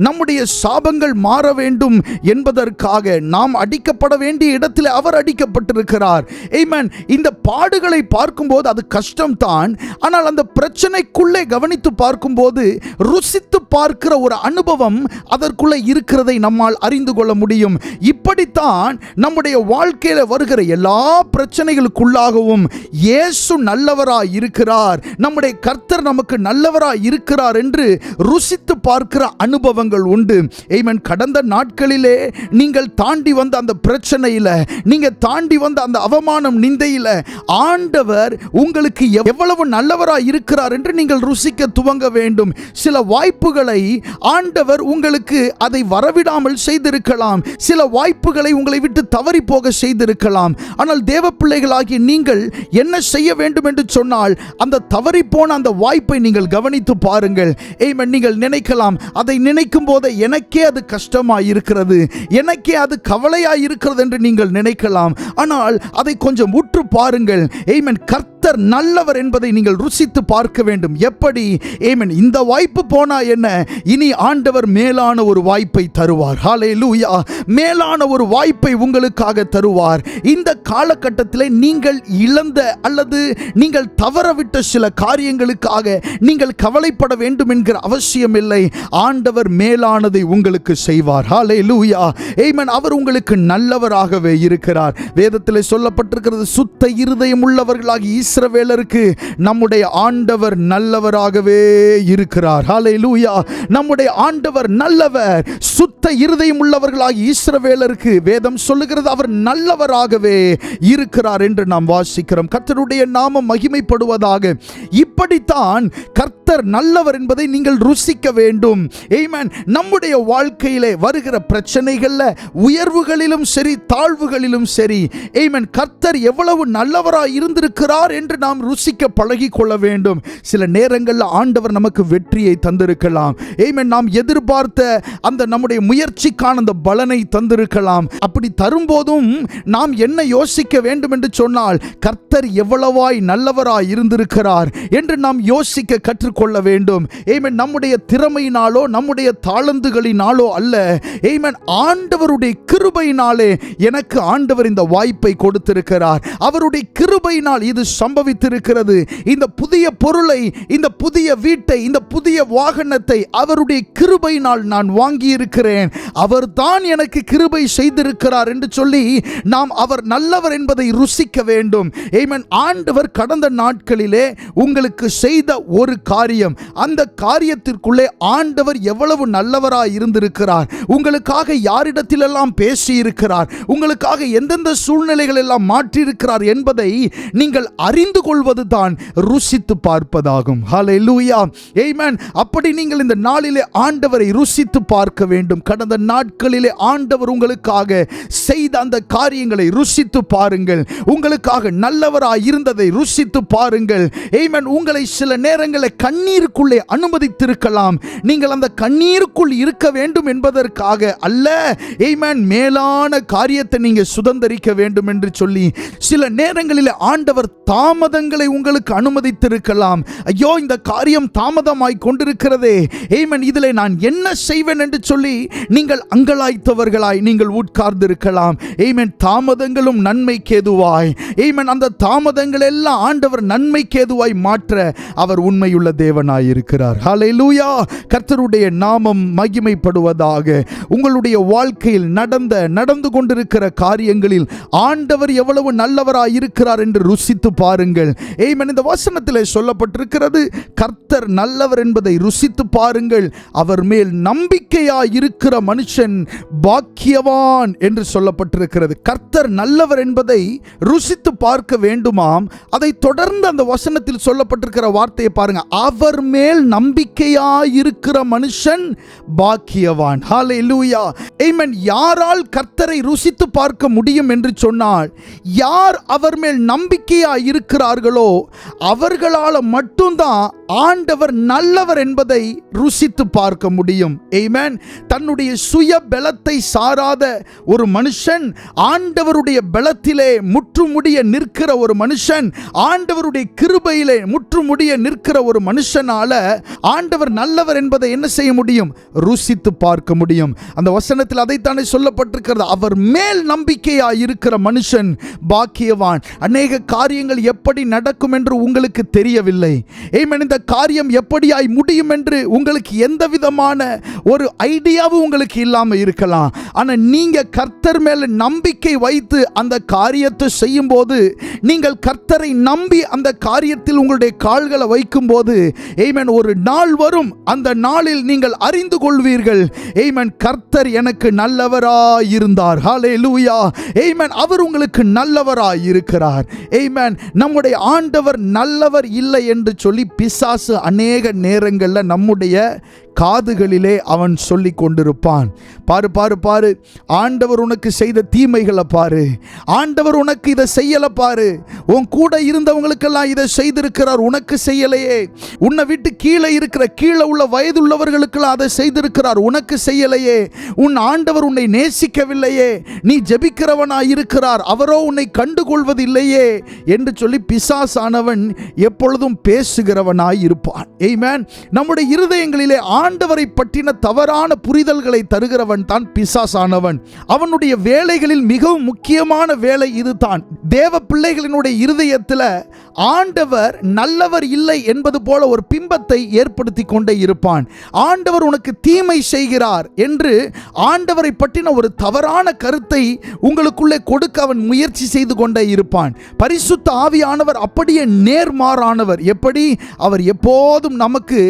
நம்முடைய சாபங்கள் மாற வேண்டும் என்பதற்காக, நாம் அடிக்கப்பட வேண்டிய இடத்தில் அவர் அடிக்கப்பட்டிருக்கிறார். ஆமென். இந்த பாடுகளை பார்க்கும்போது அது கஷ்டம்தான். ஆனால் அந்த பிரச்சனைக்குள்ளே கவனித்து பார்க்கும்போது ருசித்து பார்க்கிற ஒரு அனுபவம் அதற்குள்ளே இருக்கிறதை நம்மால் அறிந்து கொள்ள முடியும். இப்படித்தான் நம்முடைய வாழ்க்கையில் வருகிற எல்லா பிரச்சனைகளுக்குள்ளாகவும் இயேசு நல்லவராய் இருக்கிறார், நம்முடைய கர்த்தர் நமக்கு நல்லவராய் இருக்கிறார் என்று ருசித்து பார்க்கிற அனுபவங்கள் உண்டு. ஆமென். கடந்த நாட்களிலே நீங்கள் தாண்டி வந்த அந்த பிரச்சனையில, நீங்க தாண்டி வந்த அந்த அவமானம், நிந்தையில ஆண்டவர் உங்களுக்கு எவ்வளவு நல்லவராய் இருக்கிறார் என்று நீங்கள் ருசிக்க துவங்க வேண்டும். சில வாய்ப்புகளை ஆண்டவர் உங்களுக்கு அதை வரவிடாமல் செய்திருக்கலாம், சில வாய்ப்புகளை உங்களை விட்டு தவறி போக செய்திருக்கலாம். ஆனால் தேவ பிள்ளைகளாகிய நீங்கள் என்ன செய்ய வேண்டும் என்று சொன்னால், அந்த தவறி போன அந்த வாய்ப்பை நீங்கள் கவனித்து பாருங்கள். ஆமென். நீங்கள் நினைக்கலாம், அதை நினைக்கும் போது எனக்கே அது கஷ்டமாய் இருக்கிறது, எனக்கே அது கவலையாய் இருக்கிறது என்று நீங்கள் நினைக்கலாம். ஆனால் அதை கொஞ்சம் உற்று பாருங்கள். ஆமென். கர்த்தர் நல்லவர் என்பதை நீங்கள் ருசித்து பார்க்க வேண்டும். எப்படி? ஆமென். இந்த வாய்ப்பு போனா என்ன, இனி ஆண்டவர் மேலான ஒரு வாய்ப்பை தருவார். ஹல்லேலூயா. மேலான ஒரு வாய்ப்பை உங்களுக்காக தருவார். இந்த காலகட்டத்தில் நீங்கள் இழந்த அல்லது நீங்கள் தவறவிட்ட சில காரியங்களுக்காக நீங்கள் கவலைப்பட வேண்டும் என்கிற அவசியம் இல்லை. ஆண்டவர் மேலானதை உங்களுக்கு செய்வார். ஹல்லேலூயா. ஆமென். அவர் உங்களுக்கு நல்லவராகவே இருக்கிறார். வேதத்தில் சொல்லப்பட்டிருக்கிறது, சுத்த இருதயம் உள்ளவர்களாகி இஸ்ரவேலருக்கு நம்முடைய ஆண்டவர் நல்லவராகவே இருக்கிறார். ஹல்லேலூயா. நம்முடைய ஆண்டவர் நல்லவர். சுத்த இருதயம் உள்ளவர்களாகி இஸ்ரவேலருக்கு வேதம் சொல்லுகிறது அவர் நல்லவராகவே இருக்கிறார் என்று நாம் வாசிக்கிறோம். கர்த்தருடைய நாமம் மகிமைப்படுவதாக. இப்படித்தான் கர்த்தர் நல்லவர் என்பதை நீங்கள் ருசிக்க வேண்டும். ஆமென். நம்முடைய வாழ்க்கையிலே வருகிற பிரச்சனைகள்ல, உயர்வுகளிலும் சரி தாழ்வுகளிலும் சரி, ஆமென், கர்த்தர் எவ்வளவு நல்லவராய் இருந்திருக்கிறார் என்று நாம் ருசிக்க பழகி கொள்ள வேண்டும். சில நேரங்களில் ஆண்டவர் நமக்கு வெற்றியை தந்திருக்கலாம். ஆமென். நாம் எதிர்பார்த்த அந்த நம்முடைய முயற்சிக்கான அந்த பலனை தந்திருக்கலாம். அப்படி தரும்போதும் நாம் என்ன யோசிக்க வேண்டும் என்று சொன்னால், கர்த்தர் எவ்வளவாய் நல்லவராய் இருந்திருக்கிறார் என்று நாம் யோசிக்க கற்றுக்கொள்ள வேண்டும். ஆமென். நம்முடைய திறமையினாலோ நம்முடைய தாளந்துகளினாலோ அல்ல. ஆமென். ஆண்டவருடைய கிருபையினாலே எனக்கு ஆண்டவர் இந்த வாய்ப்பை கொடுத்திருக்கிறார். அவருடைய கிருபையினால் இது சம்பவித்திருக்கிறது. இந்த புதிய பொருளை, இந்த புதிய வீட்டை, இந்த புதிய வாகனத்தை அவருடைய கிருபையினால் நான் வாங்கி இருக்கிறேன். அவர்தான் எனக்கு கிருபை செய்திருக்கிறார் என்று சொல்லி நாம் அவர் நல்லவர் என்பதை ருசிக்க வேண்டும். ஆமென். ஆண்டவர் கடந்த நாட்களிலே உங்களுக்கு செய்த ஒரு காரியம், அந்த காரியத்திற்குள்ளே ஆண்டவர் எவ்வளவு நல்லவராய் இருந்திருக்கிறார், உங்களுக்காக யாரிடத்திலெல்லாம் பேசி இருக்கிறார், உங்களுக்காக எந்தெந்த சூழ்நிலைகள் எல்லாம் மாற்றியிருக்கிறார் என்பதை நீங்கள் அறிந்து கொள்வதுதான் ருசித்து பார்ப்பதாகும். ஹல்லேலூயா. ஆமென். அப்படி நீங்கள் இந்த நாளிலே ஆண்டவரை ருசித்து பார்க்க வேண்டும். கடந்த நாட்களிலே ஆண்டவர் உங்களுக்காக செய்த அந்த காரியங்களை ருசித்து பாருங்கள். உங்களுக்காக நல்லவராய் இருந்ததை ருசித்து பாருங்கள். ஆமென். உங்களை சில நேரங்களில் கண்ணீருக்குள்ளே அனுமதித்திருக்கலாம். நீங்கள் அந்த கண்ணீருக்குள் இருக்க வேண்டும் என்பதற்காக அல்ல. ஆமென். மேலான காரியத்தை நீங்கள் சுதந்தரிக்க வேண்டும் என்று சொல்லி சில நேரங்களில் ஆண்டவர் தாமதங்களை உங்களுக்கு அனுமதித்திருக்கலாம். ஐயோ, இந்த காரியம் தாமதமாய் கொண்டிருக்கிறதே, ஆமென், இதில் நான் என்ன செய்வேன் என்று சொல்லி நீங்கள் அங்கலாய்த்தவர்களாய் நீங்கள் உட்கார்ந்திருக்கலாம். ஆமென். தாமதங்களும் நன்மைக்கு ஏதுவாய், ஆமென், அந்த தாமதங்கள் எல்லாம் ஆண்டவர் நன்மைக்கு ஏதுவாய் மாற்ற அவர் உண்மையுள்ள தேவனாய் இருக்கிறார். ஹல்லேலூயா. கர்த்தருடைய நாமம் மகிமைப்படுவதாக. உங்களுடைய வாழ்க்கையில் நடந்து கொண்டிருக்கிற காரியங்களில் ஆண்டவர் எவ்வளவு நல்லவராய் இருக்கிறார் என்று ருசித்து பாருங்கள். ஆமென். இந்த வசனத்திலே சொல்லப்பட்டிருக்கிறது, கர்த்தர் நல்லவர் என்பதை ருசித்து பாருங்கள், அவர் மேல் நம்பிக்கையாய் இருக்கிற மனுஷன் பாக்கியவான் என்று சொல்லப்பட்டிருக்கிறது. கர்த்தர் நல்லவர் என்பதை ருசித்து பார்க்க வேண்டுமாம். அதை தொடர்ந்து அந்த வசனத்தில் சொல்லப்பட்டிருக்கிற வார்த்தையை பாருங்க, அவர் மேல் நம்பிக்கையாய் இருக்கிற மனுஷன் பாக்கியவான். ஹல்லேலூயா. ஆமென். யாரால் கர்த்தரை ருசித்து பார்க்க முடியும் என்று சொன்னால், யார் அவர் மேல் நம்பிக்கையாய் இருக்கிறார்களோ அவர்களால் மட்டும்தான் ஆண்டவர் நல்லவர் என்பதை ருசித்து பார்க்க முடியும். ஆமென். தன்னுடைய சுய பலத்தை சாராத ஒரு மனுஷன் ஆண்டவருடைய பலத்திலே முற்றுமுடிய நிற்கிற ஒரு மனுஷன், ஆண்டவருடைய கிருபையிலே முற்றுமுடிய நிற்கிற ஒரு மனுஷனால ஆண்டவர் நல்லவர் என்பதை என்ன செய்ய முடியும்? ருசித்து பார்க்க முடியும். அந்த வசனத்தில் அதைத்தானே சொல்லப்பட்டிருக்கிறது, அவர் மேல் நம்பிக்கையாய் இருக்கிற மனுஷன் பாக்கியவான். அநேக காரியங்கள் எப்படி நடக்கும் என்று உங்களுக்கு தெரியவில்லை. ஆமென். இந்த காரியம் எப்படியாய் முடியும் என்று உங்களுக்கு எந்த விதமான ஒரு ஐடியாவும் உங்களுக்கு இல்லாம இருக்கலாம். ஆனா நீங்க கர்த்தர் மேல நம்பிக்கை வைத்து அந்த காரியத்தை செய்யும் போது, நீங்கள் கர்த்தரை நம்பி அந்த காரியத்தில் உங்களுடைய கால்களை வைக்கும் போது, ஆமென், ஒரு நாள் வரும், அந்த நாளில் நீங்கள் அறிந்து கொள்வீர்கள், ஆமென், கர்த்தர் எனக்கு நல்லவராய் இருந்தார். ஹல்லேலூயா. ஆமென். அவர் உங்களுக்கு நல்லவராய் இருக்கிறார். ஆமென். நம்முடைய ஆண்டவர் நல்லவர் இல்லை என்று சொல்லி பிசாசு அநேக நேரங்களில் நம்முடைய காதுகளிலே அவன் சொல்லி கொண்டிருப்பான். பாரு பாரு பாரு, ஆண்டவர் உனக்கு செய்த தீமைகளை பாரு, ஆண்டவர் உனக்கு இதை செய்யல பாரு, உன் கூட இருந்தவங்களுக்கெல்லாம் இதை செய்திருக்கிறார், உனக்கு செய்யலையே, உன்னை விட்டு கீழே உள்ள வயதுள்ளவர்களுக்கெல்லாம் அதை செய்திருக்கிறார், உனக்கு செய்யலையே, உன் ஆண்டவர் உன்னை நேசிக்கவில்லையே, நீ ஜெபிக்கிறவனாய் இருக்கிறார், அவரோ உன்னை கண்டுகொள்வது இல்லையே என்று சொல்லி பிசாசானவன் எப்பொழுதும் பேசுகிறவனாய் இருப்பான். ஆமென். நம்முடைய இருதயங்களிலே ஆண்டவரை பற்றின தவறான புரிதல்களை தருகிறவன் தான் பிசாசானவன். அவனுடைய வேலைகளில் மிகவும் முக்கியமான வேலை இதுதான். தேவ பிள்ளைகளினுடைய இருதயத்தில் ஆண்டவர் நல்லவர் இல்லை என்பது போல ஒரு பிம்பத்தை ஏற்படுத்தி கொண்டே இருப்பான். ஆண்டவர் உனக்கு தீமை செய்கிறார் என்று ஆண்டவரை பற்றின ஒரு தவறான கருத்தை உங்களுக்குள்ளே கொடுக்க அவன் முயற்சி செய்து கொண்டே இருப்பான். பரிசுத்த ஆவியானவர் அப்படியே நேர்மாறானவர். எப்படி? அவர் எப்போதும் நமக்கு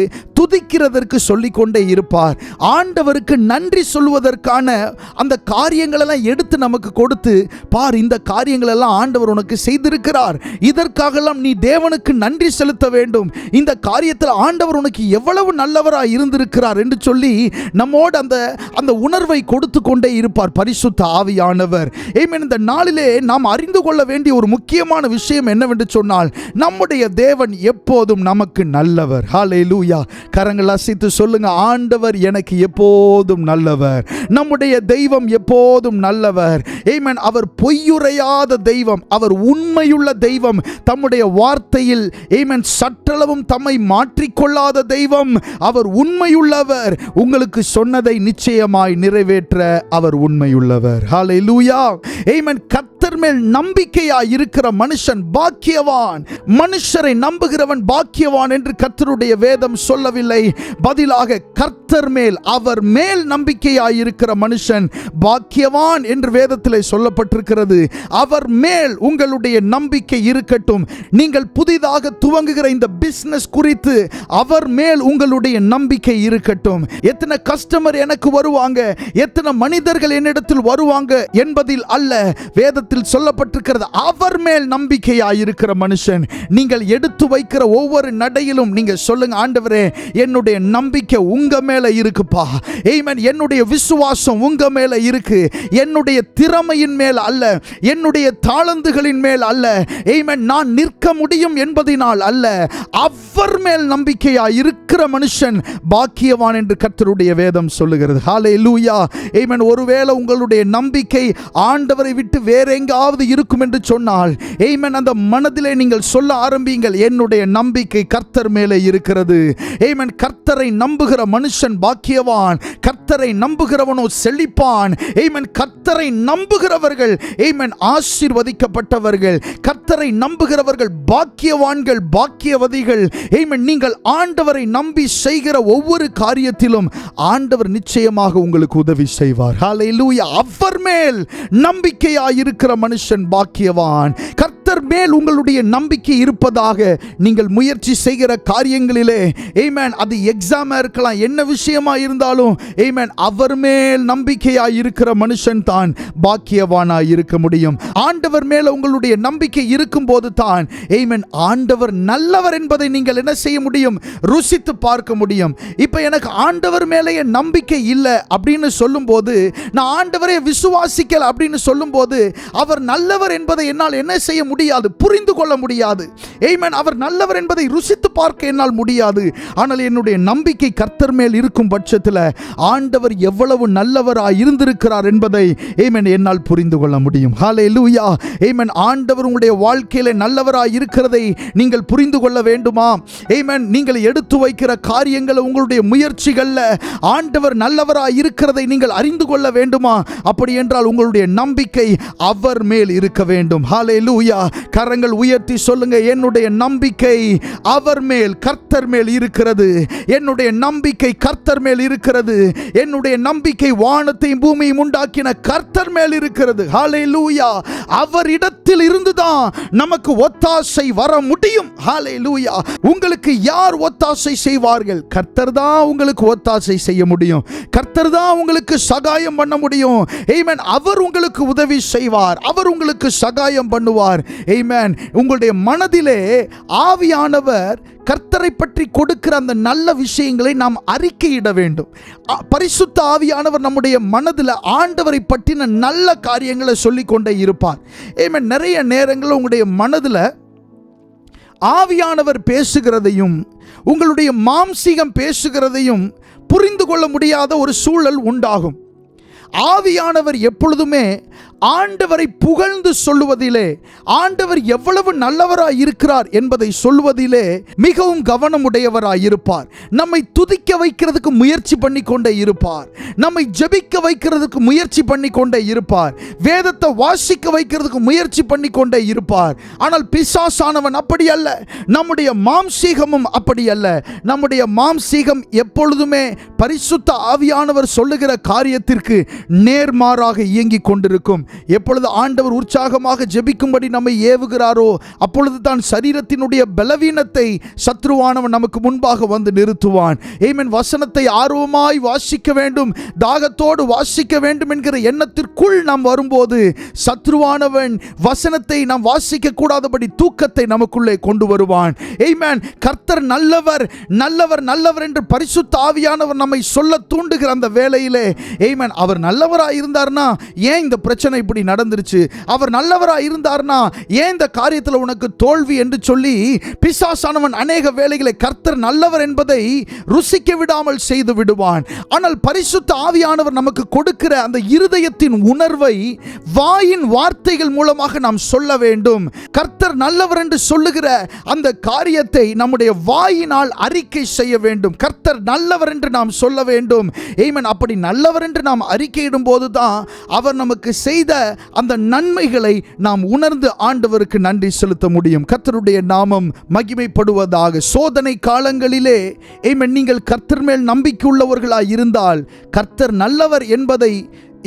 துதிக்கிறதற்கு சொல்லிக்கொண்டே இருப்பார். ஆண்டவருக்கு நன்றி சொல்வதற்கான அந்த காரியங்களெல்லாம் எடுத்து நமக்கு கொடுத்து, பார் இந்த காரியங்கள் எல்லாம் ஆண்டவர் உனக்கு செய்திருக்கிறார், இதற்காகலாம் நீ தேவனுக்கு நன்றி செலுத்த வேண்டும், இந்த காரியத்தில் ஆண்டவர் உனக்கு எவ்வளவு நல்லவராய் இருந்திருக்கிறார் என்று சொல்லி நம்மோடு அந்த உணர்வை கொடுத்து கொண்டே இருப்பார் பரிசுத்த ஆவியானவர். இந்த நாளிலே நாம் அறிந்து கொள்ள வேண்டிய ஒரு முக்கியமான விஷயம் என்னவென்று சொன்னால், நம்முடைய தேவன் எப்போதும் நமக்கு நல்லவர். ஹல்லேலூயா. கரங்கள் அசைத்து சொல்லுங்க, ஆண்டவர் எனக்கு எப்போதும் நல்லவர். நம்முடைய தெய்வம் எப்போதும் நல்லவர். ஆமென். அவர் பொய்யுரையாத தெய்வம், அவர் உண்மையுள்ள தெய்வம், தம்முடைய வார்த்தையில் ஆமென் சற்றளவும் தம்மை மாற்றிக்கொள்ளாத தெய்வம். அவர் உண்மையுள்ளவர். உங்களுக்கு சொன்னதை நிச்சயமாய் நிறைவேற்ற அவர் உண்மையுள்ளவர். ஹல்லேலூயா. ஆமென். கர்த்தர் மேல் நம்பிக்கையாய் இருக்கிற மனுஷன் பாக்கியவான். மனுஷரை நம்புகிறவன் பாக்கியவான் என்று கர்த்தருடைய வேதம் சொல்லவில்லை. பதிலாக கர்த்தர் மேல், அவர் மேல் நம்பிக்கையாய் இருக்கிற மனுஷன் பாக்கியவான் என்று வேதத்திலே சொல்லப்பட்டிருக்கிறது. அவர் மேல் உங்களுடைய நம்பிக்கை இருக்கட்டும். நீங்கள் புதிதாக துவங்குகிற இந்த பிசினஸ் குறித்து அவர் மேல் உங்களுடைய நம்பிக்கை இருக்கட்டும். எத்தனை கஸ்டமர் எனக்கு வருவாங்க, எத்தனை மனிதர்கள் என்னிடத்தில் வருவாங்க என்பதில் அல்ல, வேதத்தில் சொல்லப்பட்டிருக்கிறது அவர் மேல் நம்பிக்கையாய் இருக்கிற மனுஷன். நீங்கள் எடுத்து வைக்கிற ஒவ்வொரு நடையிலும் நீங்க சொல்லுங்க, ஆண்டவரே என்னுடைய நம்பிக்கை உங்க மேல இருக்குப்பா. ஆமென். என்னுடைய விசுவாசம் உங்க மேல இருக்கு. என்னுடைய திறமையின் மேல் அல்ல, என்னுடைய தாளந்துகளின் மேல் அல்ல, ஆமென், நான் நிற்க முடியும் என்பதினால் அல்ல, அவர் மேல் நம்பிக்கையாய் இருக்கிற மனுஷன் பாக்கியவான் என்று கர்த்தருடைய வேதம் சொல்லுகிறது. ஹல்லேலூயா. ஆமென். ஒருவேளை உங்களுடைய நம்பிக்கை ஆண்டவரை விட்டு வேற எங்காவது இருக்கும் என்று சொன்னால், ஆமென், அந்த மனதிலே நீங்கள் சொல்ல ஆரம்பிங்கள், என்னுடைய நம்பிக்கை கர்த்தர் மேலே இருக்கிறது. ஆமென். கர்த்தரை நம்புகிற மனுஷன் பாக்கியவான். கர்த்தரை நம்புகிறவனோ செழிப்பான். ஆமென். கர்த்தரை நம்புகிறவர்கள் ஆமென் ஆசீர்வதிக்கப்பட்டவர்கள். கர்த்தரை நம்புகிறவர்கள் பாக்கியவான்கள், பாக்கியவதிகள். ஆமென். நீங்கள் ஆண்டவரை நம்பி செய்கிற ஒவ்வொரு காரியத்திலும் ஆண்டவர் நிச்சயமாக உங்களுக்கு உதவி செய்வார். ஹல்லேலூயா. அவர் மேல் நம்பிக்கையாய் இருக்கிற மனுஷன் பாக்கியவான். கர்த்தர் மேல் உங்களுடைய நம்பிக்கை இருப்பதாக நீங்கள் முயற்சி செய்கிற காரியங்களிலே, ஆமென், அது எக்ஸாமா இருக்கலாம், என்ன விஷயமா இருந்தாலும், ஆமென், அவர் மேல் நம்பிக்கையாய் இருக்கிற மனுஷன் தான் பாக்கியவானாய் இருக்க முடியும். ஆண்டவர் மேல உங்களுடைய நம்பிக்கை இருக்கும் போது தான், ஆமென், ஆண்டவர் நல்லவர் என்பதை நீங்கள் என்ன செய்ய முடியும்? ருசித்து பார்க்க முடியும். இப்ப எனக்கு ஆண்டவர் மேலேயே நம்பிக்கை இல்லை அப்படின்னு சொல்லும்போது, நான் ஆண்டவரை விசுவாசிக்கல அப்படின்னு சொல்லும்போது, அவர் நல்லவர் என்பதை என்னால் என்ன செய்ய முடியாது? புரிந்து கொள்ள முடியாது. ஆமென். அவர் நல்லவர் என்பதை ருசித்து பார்க்க என்னால் முடியாது. ஆனால் என்னுடைய நம்பிக்கை கர்த்தர் மேல் இருக்கும் பட்சத்தில் ஆண்டவர் எவ்வளவு நல்லவராய் இருந்திருக்கிறார் என்பதை ஆமென் என்னால் புரிந்து கொள்ள முடியும். ஹல்லேலூயா. ஆமென். ஆண்டவர் உங்களுடைய வாழ்க்கையில நல்லவராய் இருக்கிறதை நீங்கள் புரிந்து கொள்ள வேண்டுமா? ஆமென். நீங்கள் எடுத்து வைக்கிற காரியங்கள், உங்களுடைய முயற்சிகள்ல ஆண்டவர் நல்லவராய் இருக்கிறதை நீங்கள் அறிந்து கொள்ள வேண்டுமா? அப்படி என்றால் உங்களுடைய நம்பிக்கை அவர் மேல் இருக்க வேண்டும். ஹல்லேலூயா. கரங்கள் உயர்த்தி சொல்லுங்க, என்னுடைய நம்பிக்கை அவர் மேல், கர்த்தர் மேல் இருக்கிறது. என்னுடைய நம்பிக்கை கர்த்தர் மேல் இருக்கிறது. என்னுடைய நம்பிக்கை வானத்தையும் பூமியையும் உண்டாக்கின கர்த்தர் மேல் இருக்கிறது. ஹல்லேலூயா. அவரிடத்தில் இருந்துதான் நமக்கு ஒத்தாசை வர முடியும். ஹல்லேலூயா. உங்களுக்கு யார் ஒத்தாசை செய்வார்கள்? கர்த்தர் தான் உங்களுக்கு ஒத்தாசை செய்ய முடியும். கர்த்தர் தான் உங்களுக்கு சகாயம் பண்ண முடியும். ஆமென். அவர் உங்களுக்கு உதவி செய்வார். அவர் உங்களுக்கு சகாயம் பண்ணுவார். ஆமென். உங்களுடைய மனதிலே ஆவியானவர் கர்த்தரை பற்றி கொடுக்கிற அந்த நல்ல விஷயங்களை நாம் அறிக்கையிட வேண்டும். பரிசுத்த ஆவியானவர் நம்முடைய மனதில் ஆண்டவரை பற்றின நல்ல காரியங்களை சொல்லிக்கொண்டே இருப்பார். ஆமென். நிறைய நேரங்களில் உங்களுடைய மனதில் ஆவியானவர் பேசுகிறதையும் உங்களுடைய மாம்சீகம் பேசுகிறதையும் புரிந்து கொள்ள முடியாத ஒரு சூழல் உண்டாகும். ஆவியானவர் எப்பொழுதுமே ஆண்டவரை புகழ்ந்து சொல்லுவதிலே, ஆண்டவர் எவ்வளவு நல்லவராய் இருக்கிறார் என்பதை சொல்வதிலே மிகவும் கவனமுடையவராய் இருப்பார். நம்மை துதிக்க வைக்கிறதுக்கு முயற்சி பண்ணி கொண்டே இருப்பார். நம்மை ஜெபிக்க வைக்கிறதுக்கு முயற்சி பண்ணி கொண்டே இருப்பார். வேதத்தை வாசிக்க வைக்கிறதுக்கு முயற்சி பண்ணி கொண்டே இருப்பார். ஆனால் பிசாசானவன் அப்படி அல்ல. நம்முடைய மாம்சீகமும் அப்படி அல்ல. நம்முடைய மாம்சீகம் எப்பொழுதுமே பரிசுத்த ஆவியானவர் சொல்லுகிற காரியத்திற்கு நேர்மாறாக இயங்கிக் கொண்டிருக்கும். எப்பொழுது ஆண்டவர் உற்சாகமாக ஜெபிக்கும்படி நம்மை ஏவுகிறாரோ அப்பொழுது தான் சரீரத்தினுடைய பலவீனத்தை சத்ருவானவன் நமக்கு முன்பாக வந்து நிறுத்துவான். ஆமென். வசனத்தை ஆர்வமாய் வாசிக்க வேண்டும், தாகத்தோடு வாசிக்க வேண்டும் என்கிற எண்ணத்திற்குள் நாம் வரும்போது சத்ருவானவன் வசனத்தை நாம் வாசிக்க கூடாதபடி தூக்கத்தை நமக்குள்ளே கொண்டு வருவான். ஆமென். கர்த்தர் நல்லவர் நல்லவர் நல்லவர் என்று பரிசுத்த ஆவியானவர் நம்மை சொல்ல தூண்டுகிற அந்த வேளையிலே ஆமென், அவர் நல்லவராய் இருந்தார்னா ஏன் இந்த பிரச்சனை இப்படி நடந்துருச்சு, அவர் நல்லவராய் இருந்தார்னா ஏன் இந்த காரியத்தில் உனக்கு தோல்வி என்று சொல்லி பிசாசானவன் அநேக வேளைகளை கர்த்தர் நல்லவர் என்பதை ருசிக்க விடாமல் செய்து விடுவான். ஆனால் பரிசுத்த ஆவியானவர் நமக்கு கொடுக்கிற அந்த இருதயத்தின் உணர்வை வாயின் வார்த்தைகள் மூலமாக நாம் சொல்ல வேண்டும். கர்த்தர் நல்லவர் என்று சொல்லுகிற அந்த காரியத்தை நம்முடைய வாயினால் அறிக்கை செய்ய வேண்டும். கர்த்தர் நல்லவர் என்று நாம் சொல்ல வேண்டும். ஆமென். அப்படி நல்லவர் என்று நாம் அறிக்கையிடும் போதுதான் அவர் நமக்கு செய்த அந்த நன்மைகளை நாம் உணர்ந்து ஆண்டவருக்கு நன்றி செலுத்த முடியும். கர்த்தருடைய நாமம் மகிமைப்படுவதாக. சோதனை காலங்களிலே ஆமென், நீங்கள் கர்த்தர் மேல் நம்பிக்கை உள்ளவர்களாய் இருந்தால் கர்த்தர் நல்லவர் என்பதை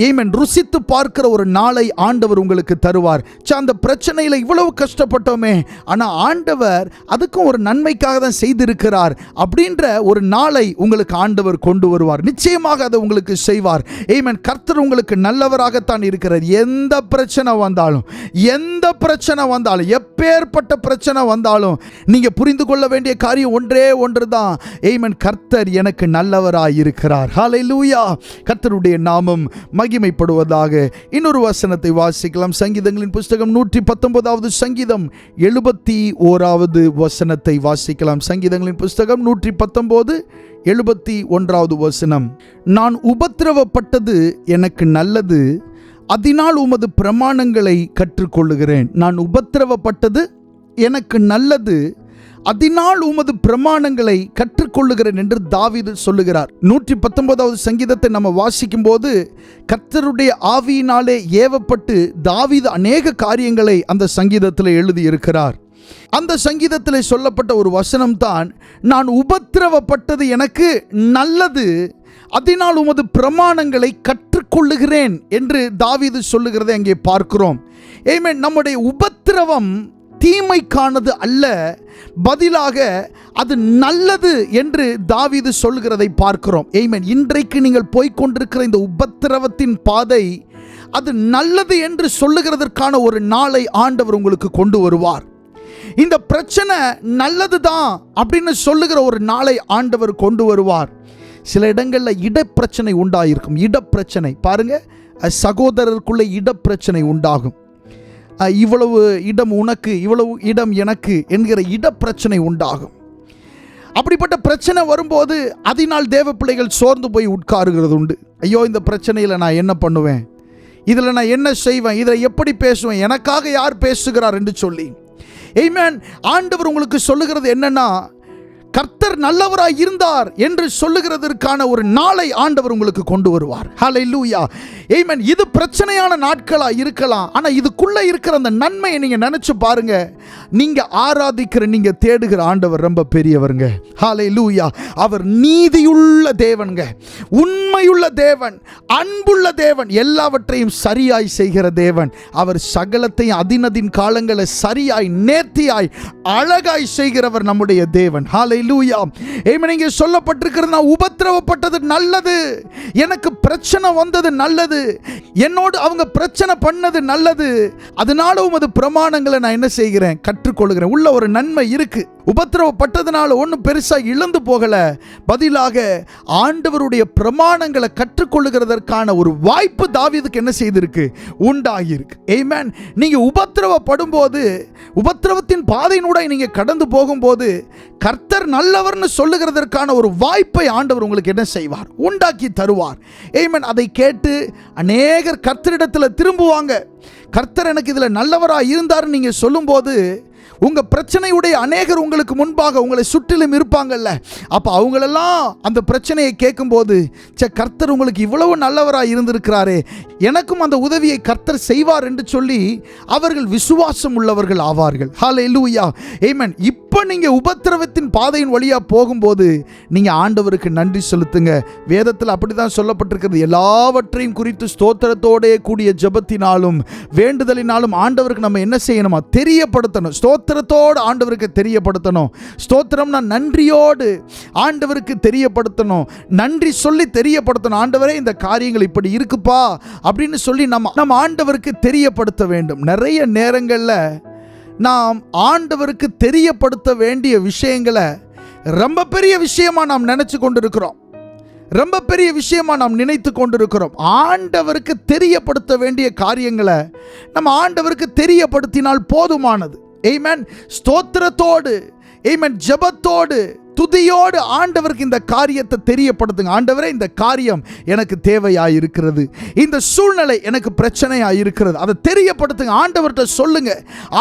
ஆமென் ருசித்து பார்க்கிற ஒரு நாளை ஆண்டவர் உங்களுக்கு தருவார். அந்த பிரச்சனையில் இவ்வளவு கஷ்டப்பட்டோமே, ஆனால் ஆண்டவர் அதுக்கும் ஒரு நன்மைக்காக தான் செய்திருக்கிறார் அப்படின்ற ஒரு நாளை உங்களுக்கு ஆண்டவர் கொண்டு வருவார். நிச்சயமாக அதை உங்களுக்கு செய்வார். ஆமென். கர்த்தர் உங்களுக்கு நல்லவராகத்தான் இருக்கிறார். எந்த பிரச்சனை வந்தாலும் எப்பேற்பட்ட பிரச்சனை வந்தாலும் நீங்க புரிந்து கொள்ள வேண்டிய காரியம் ஒன்றே ஒன்றுதான். ஆமென். கர்த்தர் எனக்கு நல்லவராய் இருக்கிறார். ஹல்லேலூயா. கர்த்தருடைய நாமம் மகிமைப்படுவதாக. இன்னொரு வசனத்தை வாசிக்கலாம். சங்கீதங்களின் புஸ்தகம் 119வது சங்கீதம் 71வது வசனத்தை வாசிக்கலாம். சங்கீதங்களின் புஸ்தகம் 119 71வது வசனம். நான் உபத்திரவப்பட்டது எனக்கு நல்லது, அதனால் உமது பிரமாணங்களை கற்றுக்கொள்ளுகிறேன். நான் உபத்திரவப்பட்டது எனக்கு நல்லது, அதனால் உமது பிரமாணங்களை கற்றுக்கொள்ளுகிறேன் என்று தாவீது சொல்லுகிறார். 119வது சங்கீதத்தை நம்ம வாசிக்கும் போது கர்த்தருடைய ஆவியினாலே ஏவப்பட்டு தாவீது அநேக காரியங்களை அந்த சங்கீதத்தில் எழுதியிருக்கிறார். அந்த சங்கீதத்தில் சொல்லப்பட்ட ஒரு வசனம் தான், நான் உபத்திரவப்பட்டது எனக்கு நல்லது, அதனால் உமது பிரமாணங்களை கற்றுக்கொள்ளுகிறேன் என்று தாவீது சொல்லுகிறதை அங்கே பார்க்கிறோம். ஆமென். நம்முடைய உபத்திரவம் தீமைக்கானது அல்ல, பதிலாக அது நல்லது என்று தாவீது சொல்கிறதை பார்க்கிறோம். ஆமென். இன்றைக்கு நீங்கள் போய்கொண்டிருக்கிற இந்த உபத்திரவத்தின் பாதை அது நல்லது என்று சொல்லுகிறதற்கான ஒரு நாளை ஆண்டவர் உங்களுக்கு கொண்டு வருவார். இந்த பிரச்சனை நல்லதுதான் அப்படின்னு சொல்லுகிற ஒரு நாளை ஆண்டவர் கொண்டு வருவார். சில இடங்களில் இடப்பிரச்சனை உண்டாயிருக்கும். இடப்பிரச்சனை பாருங்க, சகோதரருக்குள்ள இடப்பிரச்சனை உண்டாகும். இவ்வளவு இடம் உனக்கு, இவ்வளவு இடம் எனக்கு என்கிற இடப்பிரச்சனை உண்டாகும். அப்படிப்பட்ட பிரச்சனை வரும்போது அதனால் தேவ பிள்ளைகள் சோர்ந்து போய் உட்காருகிறது உண்டு. ஐயோ, இந்த பிரச்சனையில் நான் என்ன பண்ணுவேன், இதில் நான் என்ன செய்வேன், இதில் எப்படி பேசுவேன், எனக்காக யார் பேசுகிறார் என்று சொல்லி. ஆமென். ஆண்டவர் உங்களுக்கு சொல்லுகிறது என்னன்னா, கர்த்தர் நல்லவராய் இருந்தார் என்று சொல்லுகிறதற்கான ஒரு நாளை ஆண்டவர் உங்களுக்கு கொண்டு வருவார். ஹல்லேலூயா. ஆமென். இது பிரச்சனையான நாட்களா இருக்கலாம், ஆனா இதுக்குள்ள இருக்கிற அந்த நன்மையை நீங்க நினைச்சு பாருங்க. நீங்க ஆராதிக்கிற, நீங்க தேடுகிற ஆண்டவர் ரொம்ப பெரியவருங்க. ஹல்லேலூயா. அவர் நீதியுள்ள தேவன்ங்க, உண்மையுள்ள தேவன், அன்புள்ள தேவன், எல்லாவற்றையும் சரியாய் செய்கிற தேவன். அவர் சகலத்தையும் அதினதின் காலங்களை சரியாய் நேர்த்தியாய் அழகாய் செய்கிறவர் நம்முடைய தேவன். ஹல்லேலூயா. இங்கே சொல்லப்பட்டிருக்கிறது, நான் உபத்திரவப்பட்டது நல்லது, எனக்கு பிரச்சனை வந்தது நல்லது, என்னோடு அவங்க பிரச்சனை பண்ணது நல்லது, அதனால உமது பிரமாணங்களை நான் என்ன செய்கிறேன், கற்றுக்கொள்கிறேன். உள்ள ஒரு நன்மை இருக்கு. உபத்திரவப்பட்டதுனால ஒன்றும் பெருசா இழந்து போகல, பதிலாக ஆண்டவருடைய பிரமாணங்களை கற்றுக்கொள்ளுகிறதற்கான ஒரு வாய்ப்பு தாவீதுக்கு என்ன செய்திருக்கு, உண்டாகியிருக்கு. ஆமென். நீங்க உபத்திரவப்படும் போது, உபத்திரவத்தின் பாதையினூட நீங்க கடந்து போகும்போது கர்த்தர் நல்லவர்னு சொல்லுகிறதற்கான ஒரு வாய்ப்பை ஆண்டவர் உங்களுக்கு என்ன செய்வார், உண்டாக்கி தருவார். ஆமென். அதை கேட்டு அநேகர் கர்த்தரிடத்தில் திரும்புவாங்க. கர்த்தர் எனக்கு இதில் நல்லவராக இருந்தார் நீங்க சொல்லும்போது உங்க பிரச்சனையுடைய அநேகர் உங்களுக்கு முன்பாக உங்களை சுற்றிலும் இருப்பாங்கல்ல, அப்ப அவங்களெல்லாம் அந்த பிரச்சனையை கேட்கும்போது, கர்த்தர் உங்களுக்கு இவ்வளவு நல்லவராக இருந்திருக்கிறாரே, எனக்கும் அந்த உதவியை கர்த்தர் செய்வார் என்று சொல்லி அவர்கள் விசுவாசம் உள்ளவர்கள் ஆவார்கள். ஹல்லேலூயா. ஆமென். இப்படி இப்போ நீங்க உபத்திரவத்தின் பாதையின் வழியா போகும்போது நீங்க ஆண்டவருக்கு நன்றி செலுத்துங்க. வேதத்தில் அப்படிதான் சொல்லப்பட்டிருக்கிறது. எல்லாவற்றையும் குறித்து ஸ்தோத்திரத்தோட கூடிய ஜெபத்தினாலும் வேண்டுதலினாலும் ஆண்டவருக்கு நம்ம என்ன செய்யணுமா? தெரியப்படுத்தணும். ஸ்தோத்திரத்தோடு ஆண்டவருக்கு தெரியப்படுத்தணும். ஸ்தோத்திரம்னா நன்றியோடு ஆண்டவருக்கு தெரியப்படுத்தணும். நன்றி சொல்லி தெரியப்படுத்தணும். ஆண்டவரே, இந்த காரியங்கள் இப்படி இருக்குப்பா அப்படின்னு சொல்லி நம்ம ஆண்டவருக்கு தெரியப்படுத்த வேண்டும். நிறைய நேரங்களில் நாம் ஆண்டவருக்கு தெரியப்படுத்த வேண்டிய விஷயங்களை ரொம்ப பெரிய விஷயமா நாம் நினைச்சு கொண்டிருக்கிறோம். ரொம்ப பெரிய விஷயமா நாம் நினைத்து கொண்டிருக்கிறோம். ஆண்டவருக்கு தெரியப்படுத்த வேண்டிய காரியங்களை நம்ம ஆண்டவருக்கு தெரியப்படுத்தினால் போதுமானது. ஆமென். ஸ்தோத்திரத்தோடு, ஆமென், ஜெபத்தோடு, துதியோடு ஆண்டவருக்கு இந்த காரியத்தை தெரியப்படுத்துங்க. ஆண்டவரே, இந்த காரியம் எனக்கு தேவையாயிருக்கிறது, இந்த சூழ்நிலை எனக்கு பிரச்சனையாயிருக்கிறது, அதை தெரியப்படுத்துங்க. ஆண்டவர்கிட்ட சொல்லுங்க.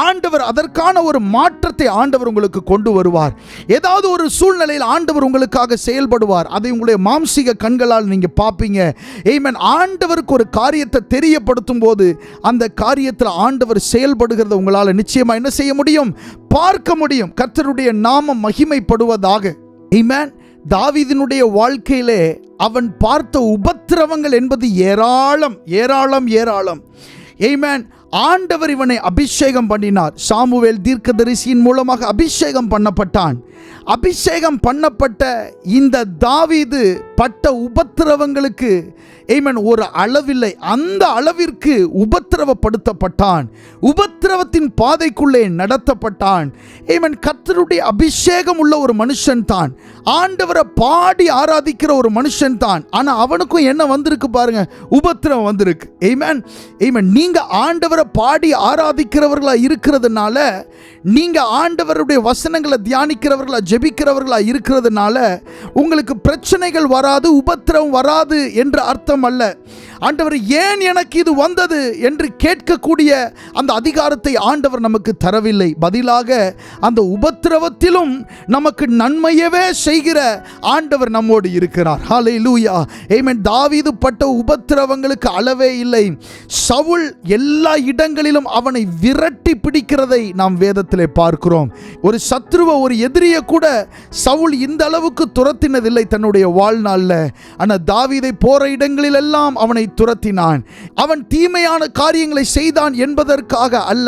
ஆண்டவர் அதற்கான ஒரு மாற்றத்தை ஆண்டவர் உங்களுக்கு கொண்டு வருவார். ஏதாவது ஒரு சூழ்நிலையில் ஆண்டவர் உங்களுக்காக செயல்படுவார். அதை உங்களுடைய மாம்சீக கண்களால் நீங்க பார்ப்பீங்க. ஆமென். ஆண்டவருக்கு ஒரு காரியத்தை தெரியப்படுத்தும் போது அந்த காரியத்தில் ஆண்டவர் செயல்படுகிறத உங்களால் நிச்சயமா என்ன செய்ய முடியும்? பார்க்க முடியும். கர்த்தருடைய நாமம் மகிமைப்படுவதாக. ஆமென். தாவீதினுடைய வாழ்க்கையிலே அவன் பார்த்த உபத்திரவங்கள் என்பது ஏராளம் ஏராளம் ஏராளம். ஆமென். ஆண்டவர் இவனை அபிஷேகம் பண்ணினார். சாமுவேல் தீர்க்கதரிசியின் மூலமாக அபிஷேகம் பண்ணப்பட்டான். அபிஷேகம் பண்ணப்பட்ட இந்த தாவீது பட்ட உபத்திரவங்களுக்கு ஆமென் ஒரு அளவில்லை. அந்த அளவிற்கு உபத்திரவப்படுத்தப்பட்டான். உபத்திரவத்தின் பாதைக்குள்ளே நடத்தப்பட்டான். ஆமென். கர்த்தருடைய அபிஷேகம் உள்ள ஒரு மனுஷன் தான். ஆண்டவரை பாடி ஆராதிக்கிற ஒரு மனுஷன் தான். ஆனா அவனுக்கும் என்ன வந்திருக்கு பாருங்க? உபத்திரவம் வந்திருக்கு. ஆமென். ஆமென். நீங்க ஆண்டவரை பாடி ஆராதிக்கிறவர்களா இருக்கிறதுனால, நீங்க ஆண்டவருடைய வசனங்களை தியானிக்கிறவர்களா, ஜெபிக்கிறவர்களா இருக்கிறதுனால உங்களுக்கு பிரச்சனைகள் வராது, உபத்திரவம் வராது என்று அர்த்தம் அல்ல. ஆண்டவர், ஏன் எனக்கு இது வந்தது என்று கேட்கக்கூடிய அந்த அதிகாரத்தை ஆண்டவர் நமக்கு தரவில்லை. பதிலாக அந்த உபத்திரவத்திலும் நமக்கு நன்மையவே செய்கிற ஆண்டவர் நம்மோடு இருக்கிறார். ஹல்லேலூயா. ஆமென். தாவீது பட்ட உபத்திரவங்களுக்கு அளவே இல்லை. சவுல் எல்லா இடங்களிலும் அவனை விரட்டி பிடிக்கிறதை நாம் வேதத்திலே பார்க்கிறோம். ஒரு சத்ருவை, ஒரு எதிரியை கூட சவுல் இந்த அளவுக்கு துரத்தினதில்லை தன்னுடைய வாழ்நாளில். ஆனால் தாவீதை போற இடங்களில் எல்லாம் அவனை துரத்தினான். அவன் தீமையான காரியங்களை செய்தான் என்பதற்காக அல்ல.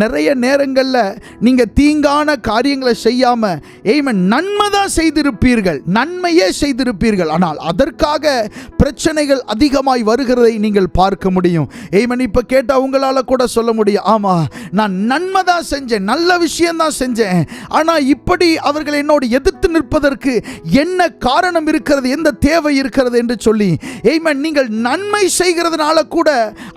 நிறைய நேரங்களில் நீங்க தீங்கான காரியங்களை செய்யாம ஆமென் நன்மை தான் செய்திருப்பீர்கள், நன்மையே செய்திருப்பீர்கள். ஆனால் அதற்காக பிரச்சனைகள் அதிகமாய் வருகிறதை நீங்கள் பார்க்க முடியும். ஆமென். இப்ப கேட்டா உங்களால கூட சொல்ல முடியும், ஆமா நான் நன்மை தான் செஞ்சேன், நல்ல விஷயம் தான் செஞ்சேன், ஆனா இப்படி அவர்கள் என்னோடு எதிர்த்து நிற்பதற்கு என்ன காரணம் இருக்கிறது, எந்த தேவை இருக்கிறது என்று சொல்லி ஆமென் நீங்கள் நன்மை செய்கிறதுனால கூட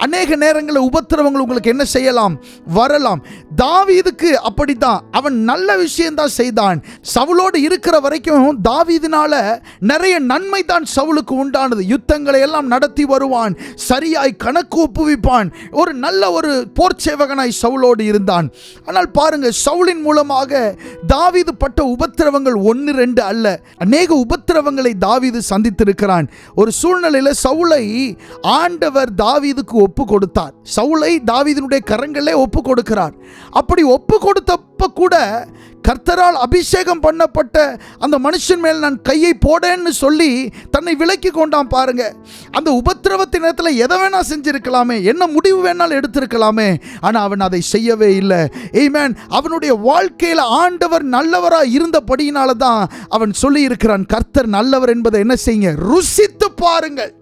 அநேக நேரங்களில் உபத்திரவங்கள் உங்களுக்கு என்ன செய்யலாம்? வரலாம். தாவீதுக்கு அப்படித்தான். அவன் நல்ல விஷயம் தான் செய்தான். சவுலோடு இருக்கிற வரைக்கும் தாவீதினால நிறைய நன்மை தான் சவுலுக்கு உண்டானது. யுத்தங்களை எல்லாம் நடத்தி வருவான், சரியாய் கணக்கு ஒப்புவிப்பான், ஒரு நல்ல ஒரு போர் சேவகனாய் சவுலோடு இருந்தான். ஆனால் பாருங்க, சவுலின் மூலமாக தாவீது பட்ட உபத்திரவங்கள் 1-2 அல்ல, அநேக உபத்திரவங்களை தாவீது சந்தித்திருக்கிறான். ஒரு சூழ்நிலையில் சவுலை ஆண்டவர் தாவீதுக்கு ஒப்பு கொடுத்தார். சவுலை தாவீதினுடைய கரங்களே ஒப்பு கொடுக்கிறார். அப்படி ஒப்பு கொடுத்தப்ப கூட கர்த்தரால் அபிஷேகம் பண்ணப்பட்ட அந்த மனுஷன் மேல் நான் கையை போடேன்னு சொல்லி தன்னை விலக்கி கொண்டான். பாருங்க, அந்த உபத்திரவத்தின் நேரத்தில் எதை வேணா செஞ்சிருக்கலாமே, என்ன முடிவு வேணாலும் எடுத்திருக்கலாமே, ஆனால் அவன் அதை செய்யவே இல்லை. ஆமென். அவனுடைய வாழ்க்கையில் ஆண்டவர் நல்லவராக இருந்தபடியினால தான் அவன் சொல்லி இருக்கிறான், கர்த்தர் நல்லவர் என்பதை என்ன செய்யுங்க? ருசித்து பாருங்கள்,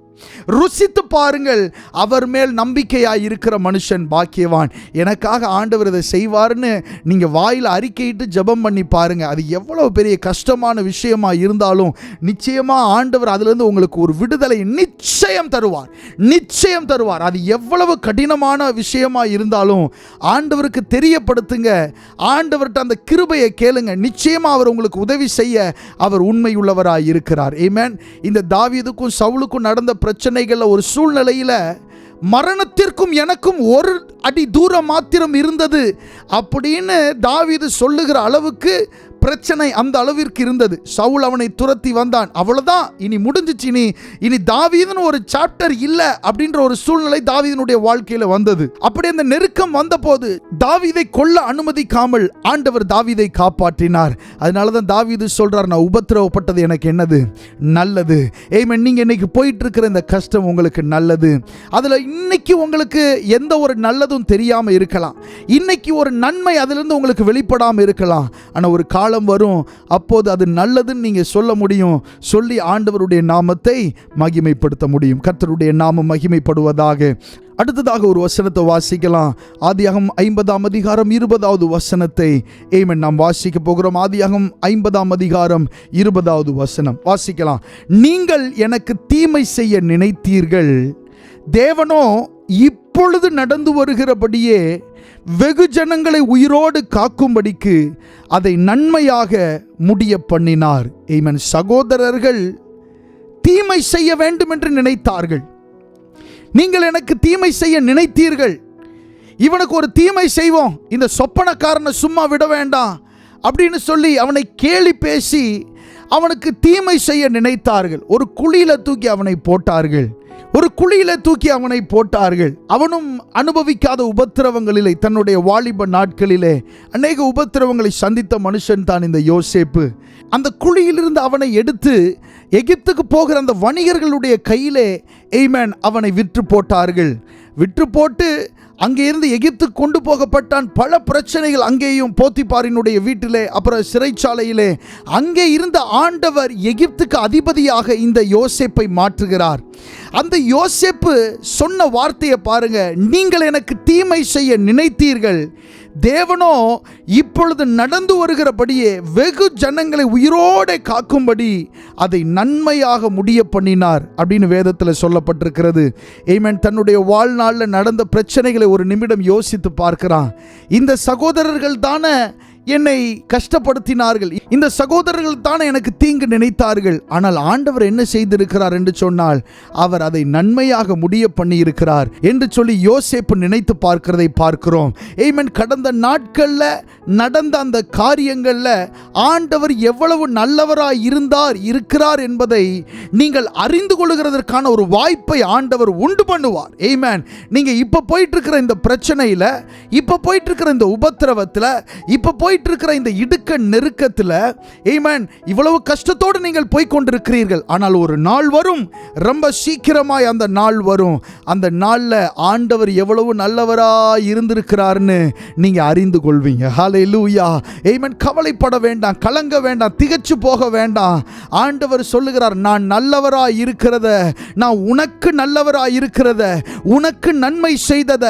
ருசித்து பாருங்கள். அவர் மேல் நம்பிக்கையாய் இருக்கிற மனுஷன் பாக்கியவான். எனக்காக ஆண்டவர் இதை செய்வார்னு நீங்க வாயில் அறிக்கையிட்டு ஜெபம் பண்ணி பாருங்க. அது எவ்வளவு பெரிய கஷ்டமான விஷயமா இருந்தாலும் நிச்சயமா ஆண்டவர் அதிலிருந்து உங்களுக்கு ஒரு விடுதலை நிச்சயம் தருவார், நிச்சயம் தருவார். அது எவ்வளவு கடினமான விஷயமா இருந்தாலும் ஆண்டவருக்கு தெரியப்படுத்துங்க, ஆண்டவர்கிட்ட அந்த கிருபையை கேளுங்க. நிச்சயமா அவர் உங்களுக்கு உதவி செய்ய அவர் உண்மை உள்ளவராய் இருக்கிறார். ஆமென். இந்த தாவீதுக்கும் சவுலுக்கும் நடந்த பிரச்சனைகள்ல ஒரு சூழ்நிலையில மரணத்திற்கும் எனக்கும் ஒரு அடி தூரம் மாத்திரம் இருந்தது அப்படின்னு தாவீது சொல்லுகிற அளவுக்கு பிரச்சனை அந்த அளவிற்கு இருந்தது. சவுல் அவனை துரத்தி வந்தான், அவ்வளவுதான், இனி முடிஞ்சிச்சு, இனி தாவீதுன்னு ஒரு சாப்டர் இல்ல அப்படின்ற ஒரு சூழ்நிலை தாவீதினுடைய வாழ்க்கையில வந்தது. அப்படி அந்த நெருக்கம் வந்தபோது தாவீதை கொல்ல அனுமதிக்காமல் ஆண்டவர் தாவீதை காப்பாற்றினார். அதனாலதான் தாவீது சொல்றார், நான் உபத்திரவப்பட்டது எனக்கு என்னது நல்லது. ஆமென். நீங்க இன்னைக்கு போயிட்டு இருக்கிற இந்த கஷ்டம் உங்களுக்கு நல்லது. அதுல இன்னைக்கு உங்களுக்கு எந்த ஒரு நல்லதும் தெரியாம இருக்கலாம், இன்னைக்கு ஒரு நன்மை அதிலிருந்து உங்களுக்கு வெளிப்படாம இருக்கலாம். ஆனா ஒரு காலம் வரும், அப்போது அது நல்லதுன்னு நீங்க சொல்ல முடியும், சொல்லி ஆண்டவருடைய நாமத்தை மகிமைப்படுத்த முடியும். கர்த்தருடைய நாமம் மகிமைப்படுவதாக. அடுத்ததாக ஒரு வசனத்தை வாசிக்கலாம். ஆதியாகமம் 50ஆம் அதிகாரம் 20வது வசனத்தை ஆமென் நாம் வாசிக்க போகிறோம். ஆதியாகமம் 50ஆம் அதிகாரம் 20வது வசனம் வாசிக்கலாம். நீங்கள் எனக்கு தீமை செய்ய நினைத்தீர்கள், தேவனோ இப்பொழுது நடந்து வருகிறபடியே வெகு ஜனங்களை உயிரோடு காக்கும்படிக்கு அதை நன்மையாக முடிய பண்ணினார். ஆமென். சகோதரர்கள் தீமை செய்ய வேண்டும் என்று நினைத்தார்கள். நீங்கள் எனக்கு தீமை செய்ய நினைத்தீர்கள், இவனுக்கு ஒரு தீமை செய்வோம், இந்த சொப்பனக்காரனை சும்மா விட வேண்டாம் அப்படின்னு சொல்லி அவனை கேலி பேசி அவனுக்கு தீமை செய்ய நினைத்தார்கள். ஒரு குழியில தூக்கி அவனை போட்டார்கள், ஒரு குழியில தூக்கி அவனை போட்டார்கள். அவனும் அனுபவிக்காத உபத்திரவங்களிலே, தன்னுடைய வாலிப நாட்களிலே அநேக உபத்திரவங்களை சந்தித்த மனுஷன் தான் இந்த யோசேப்பு. அந்த குழியிலிருந்து அவனை எடுத்து எகிப்துக்கு போகிற அந்த வணிகர்களுடைய கையிலே ஆமென் அவனை விற்று போட்டார்கள். விற்று போட்டு அங்கே இருந்து எகிப்துக்கு கொண்டு போகப்பட்டான். பல பிரச்சனைகள் அங்கேயும், போத்திபாரினுடைய வீட்டிலே, அப்புறம் சிறைச்சாலையிலே. அங்கே இருந்த ஆண்டவர் எகிப்துக்கு அதிபதியாக இந்த யோசேப்பை மாற்றுகிறார். அந்த யோசேப்பு சொன்ன வார்த்தையை பாருங்க, நீங்கள் எனக்கு தீமை செய்ய நினைத்தீர்கள், தேவனோ இப்பொழுது நடந்து வருகிறபடியே வெகு ஜனங்களை உயிரோடு காக்கும்படி அதை நன்மையாக முடிய பண்ணினார் அப்படின்னு வேதத்தில் சொல்லப்பட்டிருக்கிறது. ஆமென். தன்னுடைய வாழ்நாளில் நடந்த பிரச்சனைகளை ஒரு நிமிடம் யோசித்து பார்க்கிறான். இந்த சகோதரர்கள் தானே என்னை கஷ்டப்படுத்தினார்கள், இந்த சகோதரர்கள் தானே எனக்கு தீங்கு நினைத்தார்கள், ஆனால் ஆண்டவர் என்ன செய்திருக்கிறார் என்று சொன்னால் அவர் அதை நன்மையாக முடிய பண்ணி இருக்கிறார் என்று சொல்லி யோசேப்பு நினைத்து பார்க்கிறதை பார்க்கிறோம். ஆமென். கடந்த நாட்களில் நடந்த அந்த காரியங்களில் ஆண்டவர் எவ்வளவு நல்லவராய் இருக்கிறார் என்பதை நீங்கள் அறிந்து கொள்கிறதற்கான ஒரு வாய்ப்பை ஆண்டவர் உண்டு பண்ணுவார். ஆமென். நீங்க இப்ப போயிட்டு இருக்கிற இந்த பிரச்சனையில, இப்ப போயிட்டு இருக்கிற இந்த உபத்திரவத்தில், இப்ப போயிட்டு இருக்கிற இந்த இடுக்க நெருக்கத்தில், ஆமென், இவ்வளவு கஷ்டத்தோடு நீங்கள் போய் கொண்டிருக்கிறீர்கள். ஆனால் ஒரு நாள் வரும், ரொம்ப சீக்கிரமாய் அந்த நாள் வரும். அந்த நாளில் ஆண்டவர் எவ்வளவு நல்லவராய் இருந்திருக்கிறார்னு நீங்க அறிந்து கொள்வீங்க. ஹல்லேலூயா. ஆமென். கவலைப்பட வேண்டாம், கலங்க வேண்டாம், திகைச்சு போக வேண்டாம். ஆண்டவர் சொல்லுகிறார், நான் நல்லவராய் இருக்கிறத, நான் உனக்கு நல்லவராய் இருக்கிறத, உனக்கு நன்மை செய்தத,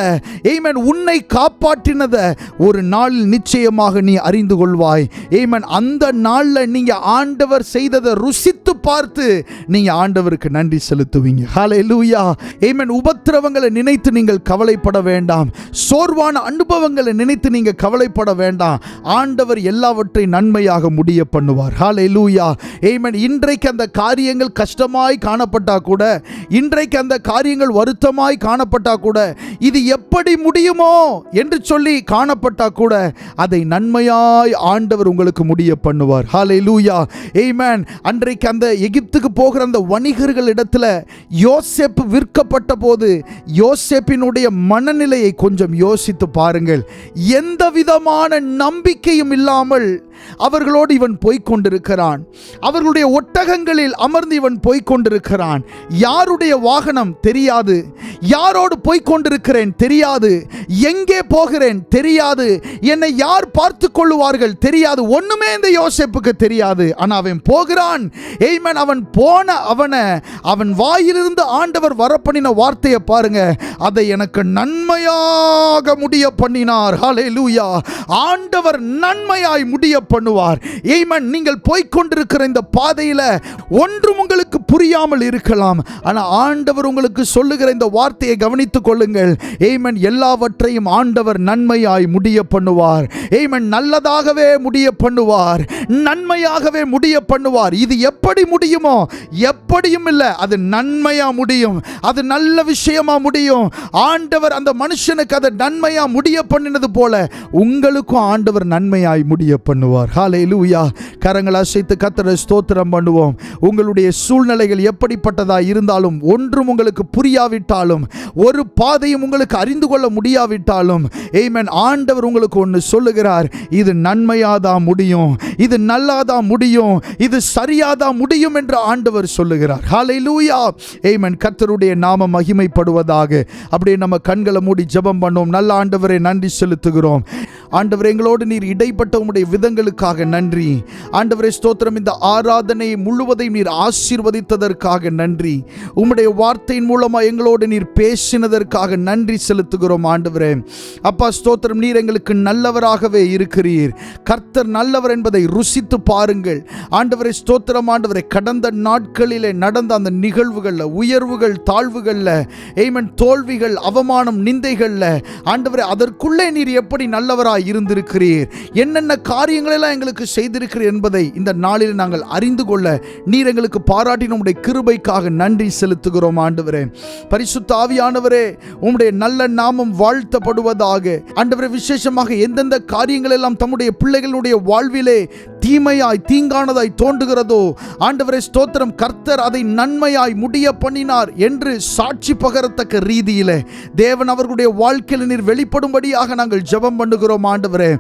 ஆமென், உன்னை காப்பாற்றினத ஒரு நாளில் நிச்சயமாக நீ அறிந்து கொள்வாய். ஆமென். அந்த நாளில் நீங்க ஆண்டவர் செய்ததை ருசித்து பார்த்து நீங்க ஆண்டவருக்கு நன்றி செலுத்துவீங்க. ஹல்லேலூயா. ஆமென். உபத்திரவங்களை நினைத்து நீங்கள் கவலைப்பட வேண்டாம், சோர்வான அனுபவங்களை நினைத்து நீங்க கவலைப்பட வேண்டாம். ஆண்டவர் எல்லாவற்றையும் நன்மையாக முடிய பண்ணுவார். ஹல்லேலூயா. ஆமென். இன்றைக்கு அந்த காரியங்கள் கஷ்டமாய் காணப்பட்டா கூட, இன்றைக்கு அந்த காரியங்கள் வருத்தமாய் காணப்பட்டா கூட, இது எப்படி முடியுமோ என்று சொல்லி காணப்பட்டா கூட அதை நன்மையாய் ஆண்டவர் உங்களுக்கு முடிய பண்ணுவார். ஹல்லேலூயா. ஆமென். அன்றைக்கு அந்த எகிப்துக்கு போகிற அந்த வணிகர்கள் இடத்துல யோசேப்பு விற்கப்பட்ட போது யோசேப்பினுடைய மனநிலையை கொஞ்சம் யோசித்து பாருங்கள். எந்த விதமான நம்பிக்கையும் இல்லாமல் அவர்களோடு இவன் போய்கொண்டிருக்கிறான். அவர்களுடைய ஒட்டகங்களில் அமர்ந்து இவன் போய்கொண்டிருக்கிறான். யாருடைய வாகனம் தெரியாது, யாரோடு போய்கொண்டிருக்கிறேன் தெரியாது, எங்கே போகிறேன் தெரியாது, என்னை யார் பார்த்து கொள்ளுவார்கள் தெரியாது, ஒண்ணுமே இந்த யோசேப்புக்கு தெரியாது. ஆனால் அவன் போகிறான். ஆமென். அவன் போன அவன் வாயிலிருந்து ஆண்டவர் வரப்பண்ணின வார்த்தையை பாருங்க, அதை எனக்கு நன்மையாக முடிய பண்ணினார். ஹல்லேலூயா. ஆண்டவர் நன்மையாய் முடிய பண்ணுவார். ஆமென். நீங்கள் போய்கொண்டிருக்கிற இந்த பாதையில் ஒன்றும் உங்களுக்கு புரியாமல் இருக்கலாம். ஆனால் ஆண்டவர் உங்களுக்கு சொல்லுகிற இந்த வார்த்தையை கவனித்துக் கொள்ளுங்கள். ஆமென். எல்லாவற்றையும் ஆண்டவர் நன்மையாய் முடிய பண்ணுவார். ஆமென். நல்லதாகவே முடிய பண்ணுவார், நன்மையாகவே முடிய பண்ணுவார். இது எப்படி முடியுமோ? எப்படியும் இல்லை, அது நன்மையா முடியும், அது நல்ல விஷயமா முடியும். ஆண்டவர் அந்த மனுஷனுக்கு அதை நன்மையா முடிய பண்ணினது போல உங்களுக்கும் ஆண்டவர் நன்மையாய் முடிய பண்ணுவார். ஹல்லேலூயா. கரங்களை அசைத்து கர்த்தரை ஸ்தோத்திரம் பண்ணுவோம். உங்களுடைய சூழ்நிலைகள் எப்படிப்பட்டதாக இருந்தாலும், ஒன்றும் உங்களுக்கு புரியாவிட்டாலும், ஒரு பாதையும் உங்களுக்கு அறிந்து கொள்ள முடியாவிட்டாலும், ஆமென், ஆண்டவர் உங்களுக்கு ஒன்று சொல்லுகிறார். இது நன்மையாதான் முடியும், இது நல்லாதான் முடியும், இது சரியாதான் முடியும் என்று ஆண்டவர் சொல்லுகிறார். ஹல்லேலூயா. ஆமென். கர்த்தருடைய நாமம் மகிமைப்படுவதாக. அப்படியே நம்ம கண்களை மூடி ஜெபம் பண்ணோம். நல்ல ஆண்டவரே, நன்றி செலுத்துகிறோம். ஆண்டவரே, எங்களோடு நீர் இடைப்பட்ட உம்முடைய விதங்களுக்காக நன்றி. ஆண்டவரே ஸ்தோத்திரம். இந்த ஆராதனை முழுவதையும் நீர் ஆசீர்வதித்ததற்காக நன்றி. உம்முடைய வார்த்தையின் மூலமாக எங்களோடு நீர் பேசினதற்காக நன்றி செலுத்துகிறோம். ஆண்டவரே அப்பா ஸ்தோத்திரம். நீர் எங்களுக்கு நல்லவராகவே இருக்கிறீர். கர்த்தர் நல்லவர் என்பதை ருசித்து பாருங்கள். ஆண்டவரே ஸ்தோத்திரம். ஆண்டவரே, கடந்த நாட்களிலே நடந்த அந்த நிகழ்வுகளில், உயர்வுகள் தாழ்வுகளில், ஆமென், தோல்விகள், அவமானம், நிந்தைகளில், ஆண்டவரே அதற்குள்ளே நீர் எப்படி நல்லவராய் இருந்திருக்கிறீர், என்னென்ன காரியங்களெல்லாம் எங்களுக்கு செய்திருக்கிறீர் என்பதை இந்த நாளில் நாங்கள் அறிந்து கொள்ள நீர் எங்களுக்கு பாராட்டின உம்முடைய கிருபைக்காக நன்றி செலுத்துகிறோம். ஆண்டவரே பரிசுத்த ஆவியானவரே, உம்முடைய நல்ல நாமம் வாழ்த்தப்படுவதாக. ஆண்டவரே, விசேஷமாக எந்தெந்த காரியங்கள் எல்லாம் தம்முடைய பிள்ளைகளுடைய வாழ்விலே தீமையாய் தீங்கானதாய் தோன்றுகிறதோ, ஆண்டவரே ஸ்தோத்திரம், கர்த்தர் அதை நன்மையாய் முடிய பண்ணினார் என்று சாட்சி பகரத்தக்க ரீதியிலே தேவன் அவர்களுடைய வாழ்க்கையில் நீர் வெளிப்படும்படியாக நாங்கள் ஜெபம் பண்ணுகிறோம். ஆண்டவரே,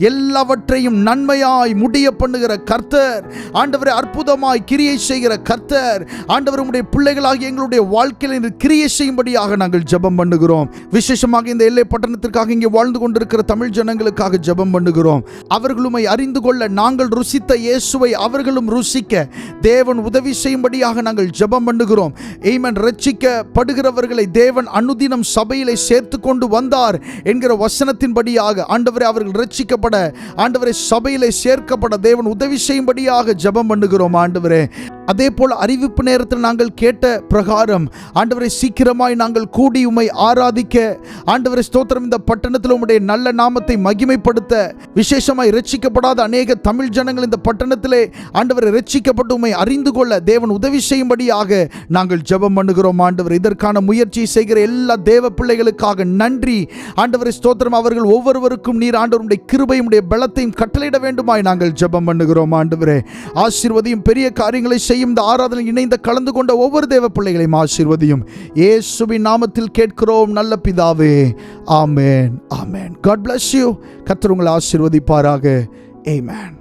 எல்லாவற்றையும் நன்மையாய் முடிய பண்ணுகிற கர்த்தர், ஆண்டவரே அற்புதமாய் கிரியை செய்கிற கர்த்தர், ஆண்டவர் உம்முடைய பிள்ளைகளாகிய எங்களுடைய வாழ்க்கையில் நீர் கிரியை செய்யும்படியாக நாங்கள் ஜெபம் பண்ணுகிறோம். விசேஷமாக இந்த எல்லை பட்டணத்திற்காக இங்கே வாழ்ந்து கொண்டிருக்கிற தமிழ் ஜனங்களுக்காக ஜெபம் பண்ணுகிறோம். அவர்களுமை அறிந்து கொள்ள, நாங்கள் ருசித்த இயேசுவை அவர்களும் ருசிக்க தேவன் உதவி செய்யும்படியாக நாங்கள் ஜெபம் பண்ணுகிறோம். ஆமென். ரட்சிக்கப்படுகிறவர்களை தேவன் அனுதினம் சபையிலே சேர்த்து கொண்டு வந்தார் என்கிற வசனத்தின்படியாக ஆண்டவரே அவர்கள் ரட்சிக்கப்பட, ஆண்டவரே சபையிலே சேர்க்கப்பட தேவன் உதவி செய்யும்படியாக ஜெபம் பண்ணுகிறோம். ஆண்டவரே அதே போல் அறிவிப்பு நேரத்தில் நாங்கள் கேட்ட பிரகாரம் ஆண்டவரை சீக்கிரமாய் நாங்கள் கூடி உம்மை ஆராதிக்க, ஆண்டவரை ஸ்தோத்திரம், இந்த பட்டணத்தில் உம்முடைய நல்ல நாமத்தை மகிமைப்படுத்த, விசேஷமாய் ரட்சிக்கப்படாத அநேக தமிழ் ஜனங்கள் இந்த பட்டணத்திலே ஆண்டவரை ரட்சிக்கப்பட்டு உம்மை அறிந்து கொள்ள தேவன் உதவி செய்யும்படியாக நாங்கள் ஜெபம் பண்ணுகிறோம். ஆண்டவர் இதற்கான முயற்சி செய்கிற எல்லா தேவ பிள்ளைகளுக்காக நன்றி. ஆண்டவரை ஸ்தோத்திரம், அவர்கள் ஒவ்வொருவருக்கும் நீர் ஆண்டவருடைய கிருபையும் பலத்தையும் கட்டளையிட வேண்டுமாய் நாங்கள் ஜெபம் பண்ணுகிறோம். ஆண்டவரே ஆசீர்வதியும், பெரிய காரியங்களை செய்யும். இந்த ஆராதனை இணைந்து கலந்து கொண்ட ஒவ்வொரு தேவ பிள்ளைகளையும் ஆசீர்வதியும். இயேசுவின் நாமத்தில் கேட்கிறோம் நல்ல பிதாவே. ஆமென், ஆமென். God bless you. கர்த்தர் உங்களை ஆசீர்வதிப்பாராக. ஆமென்.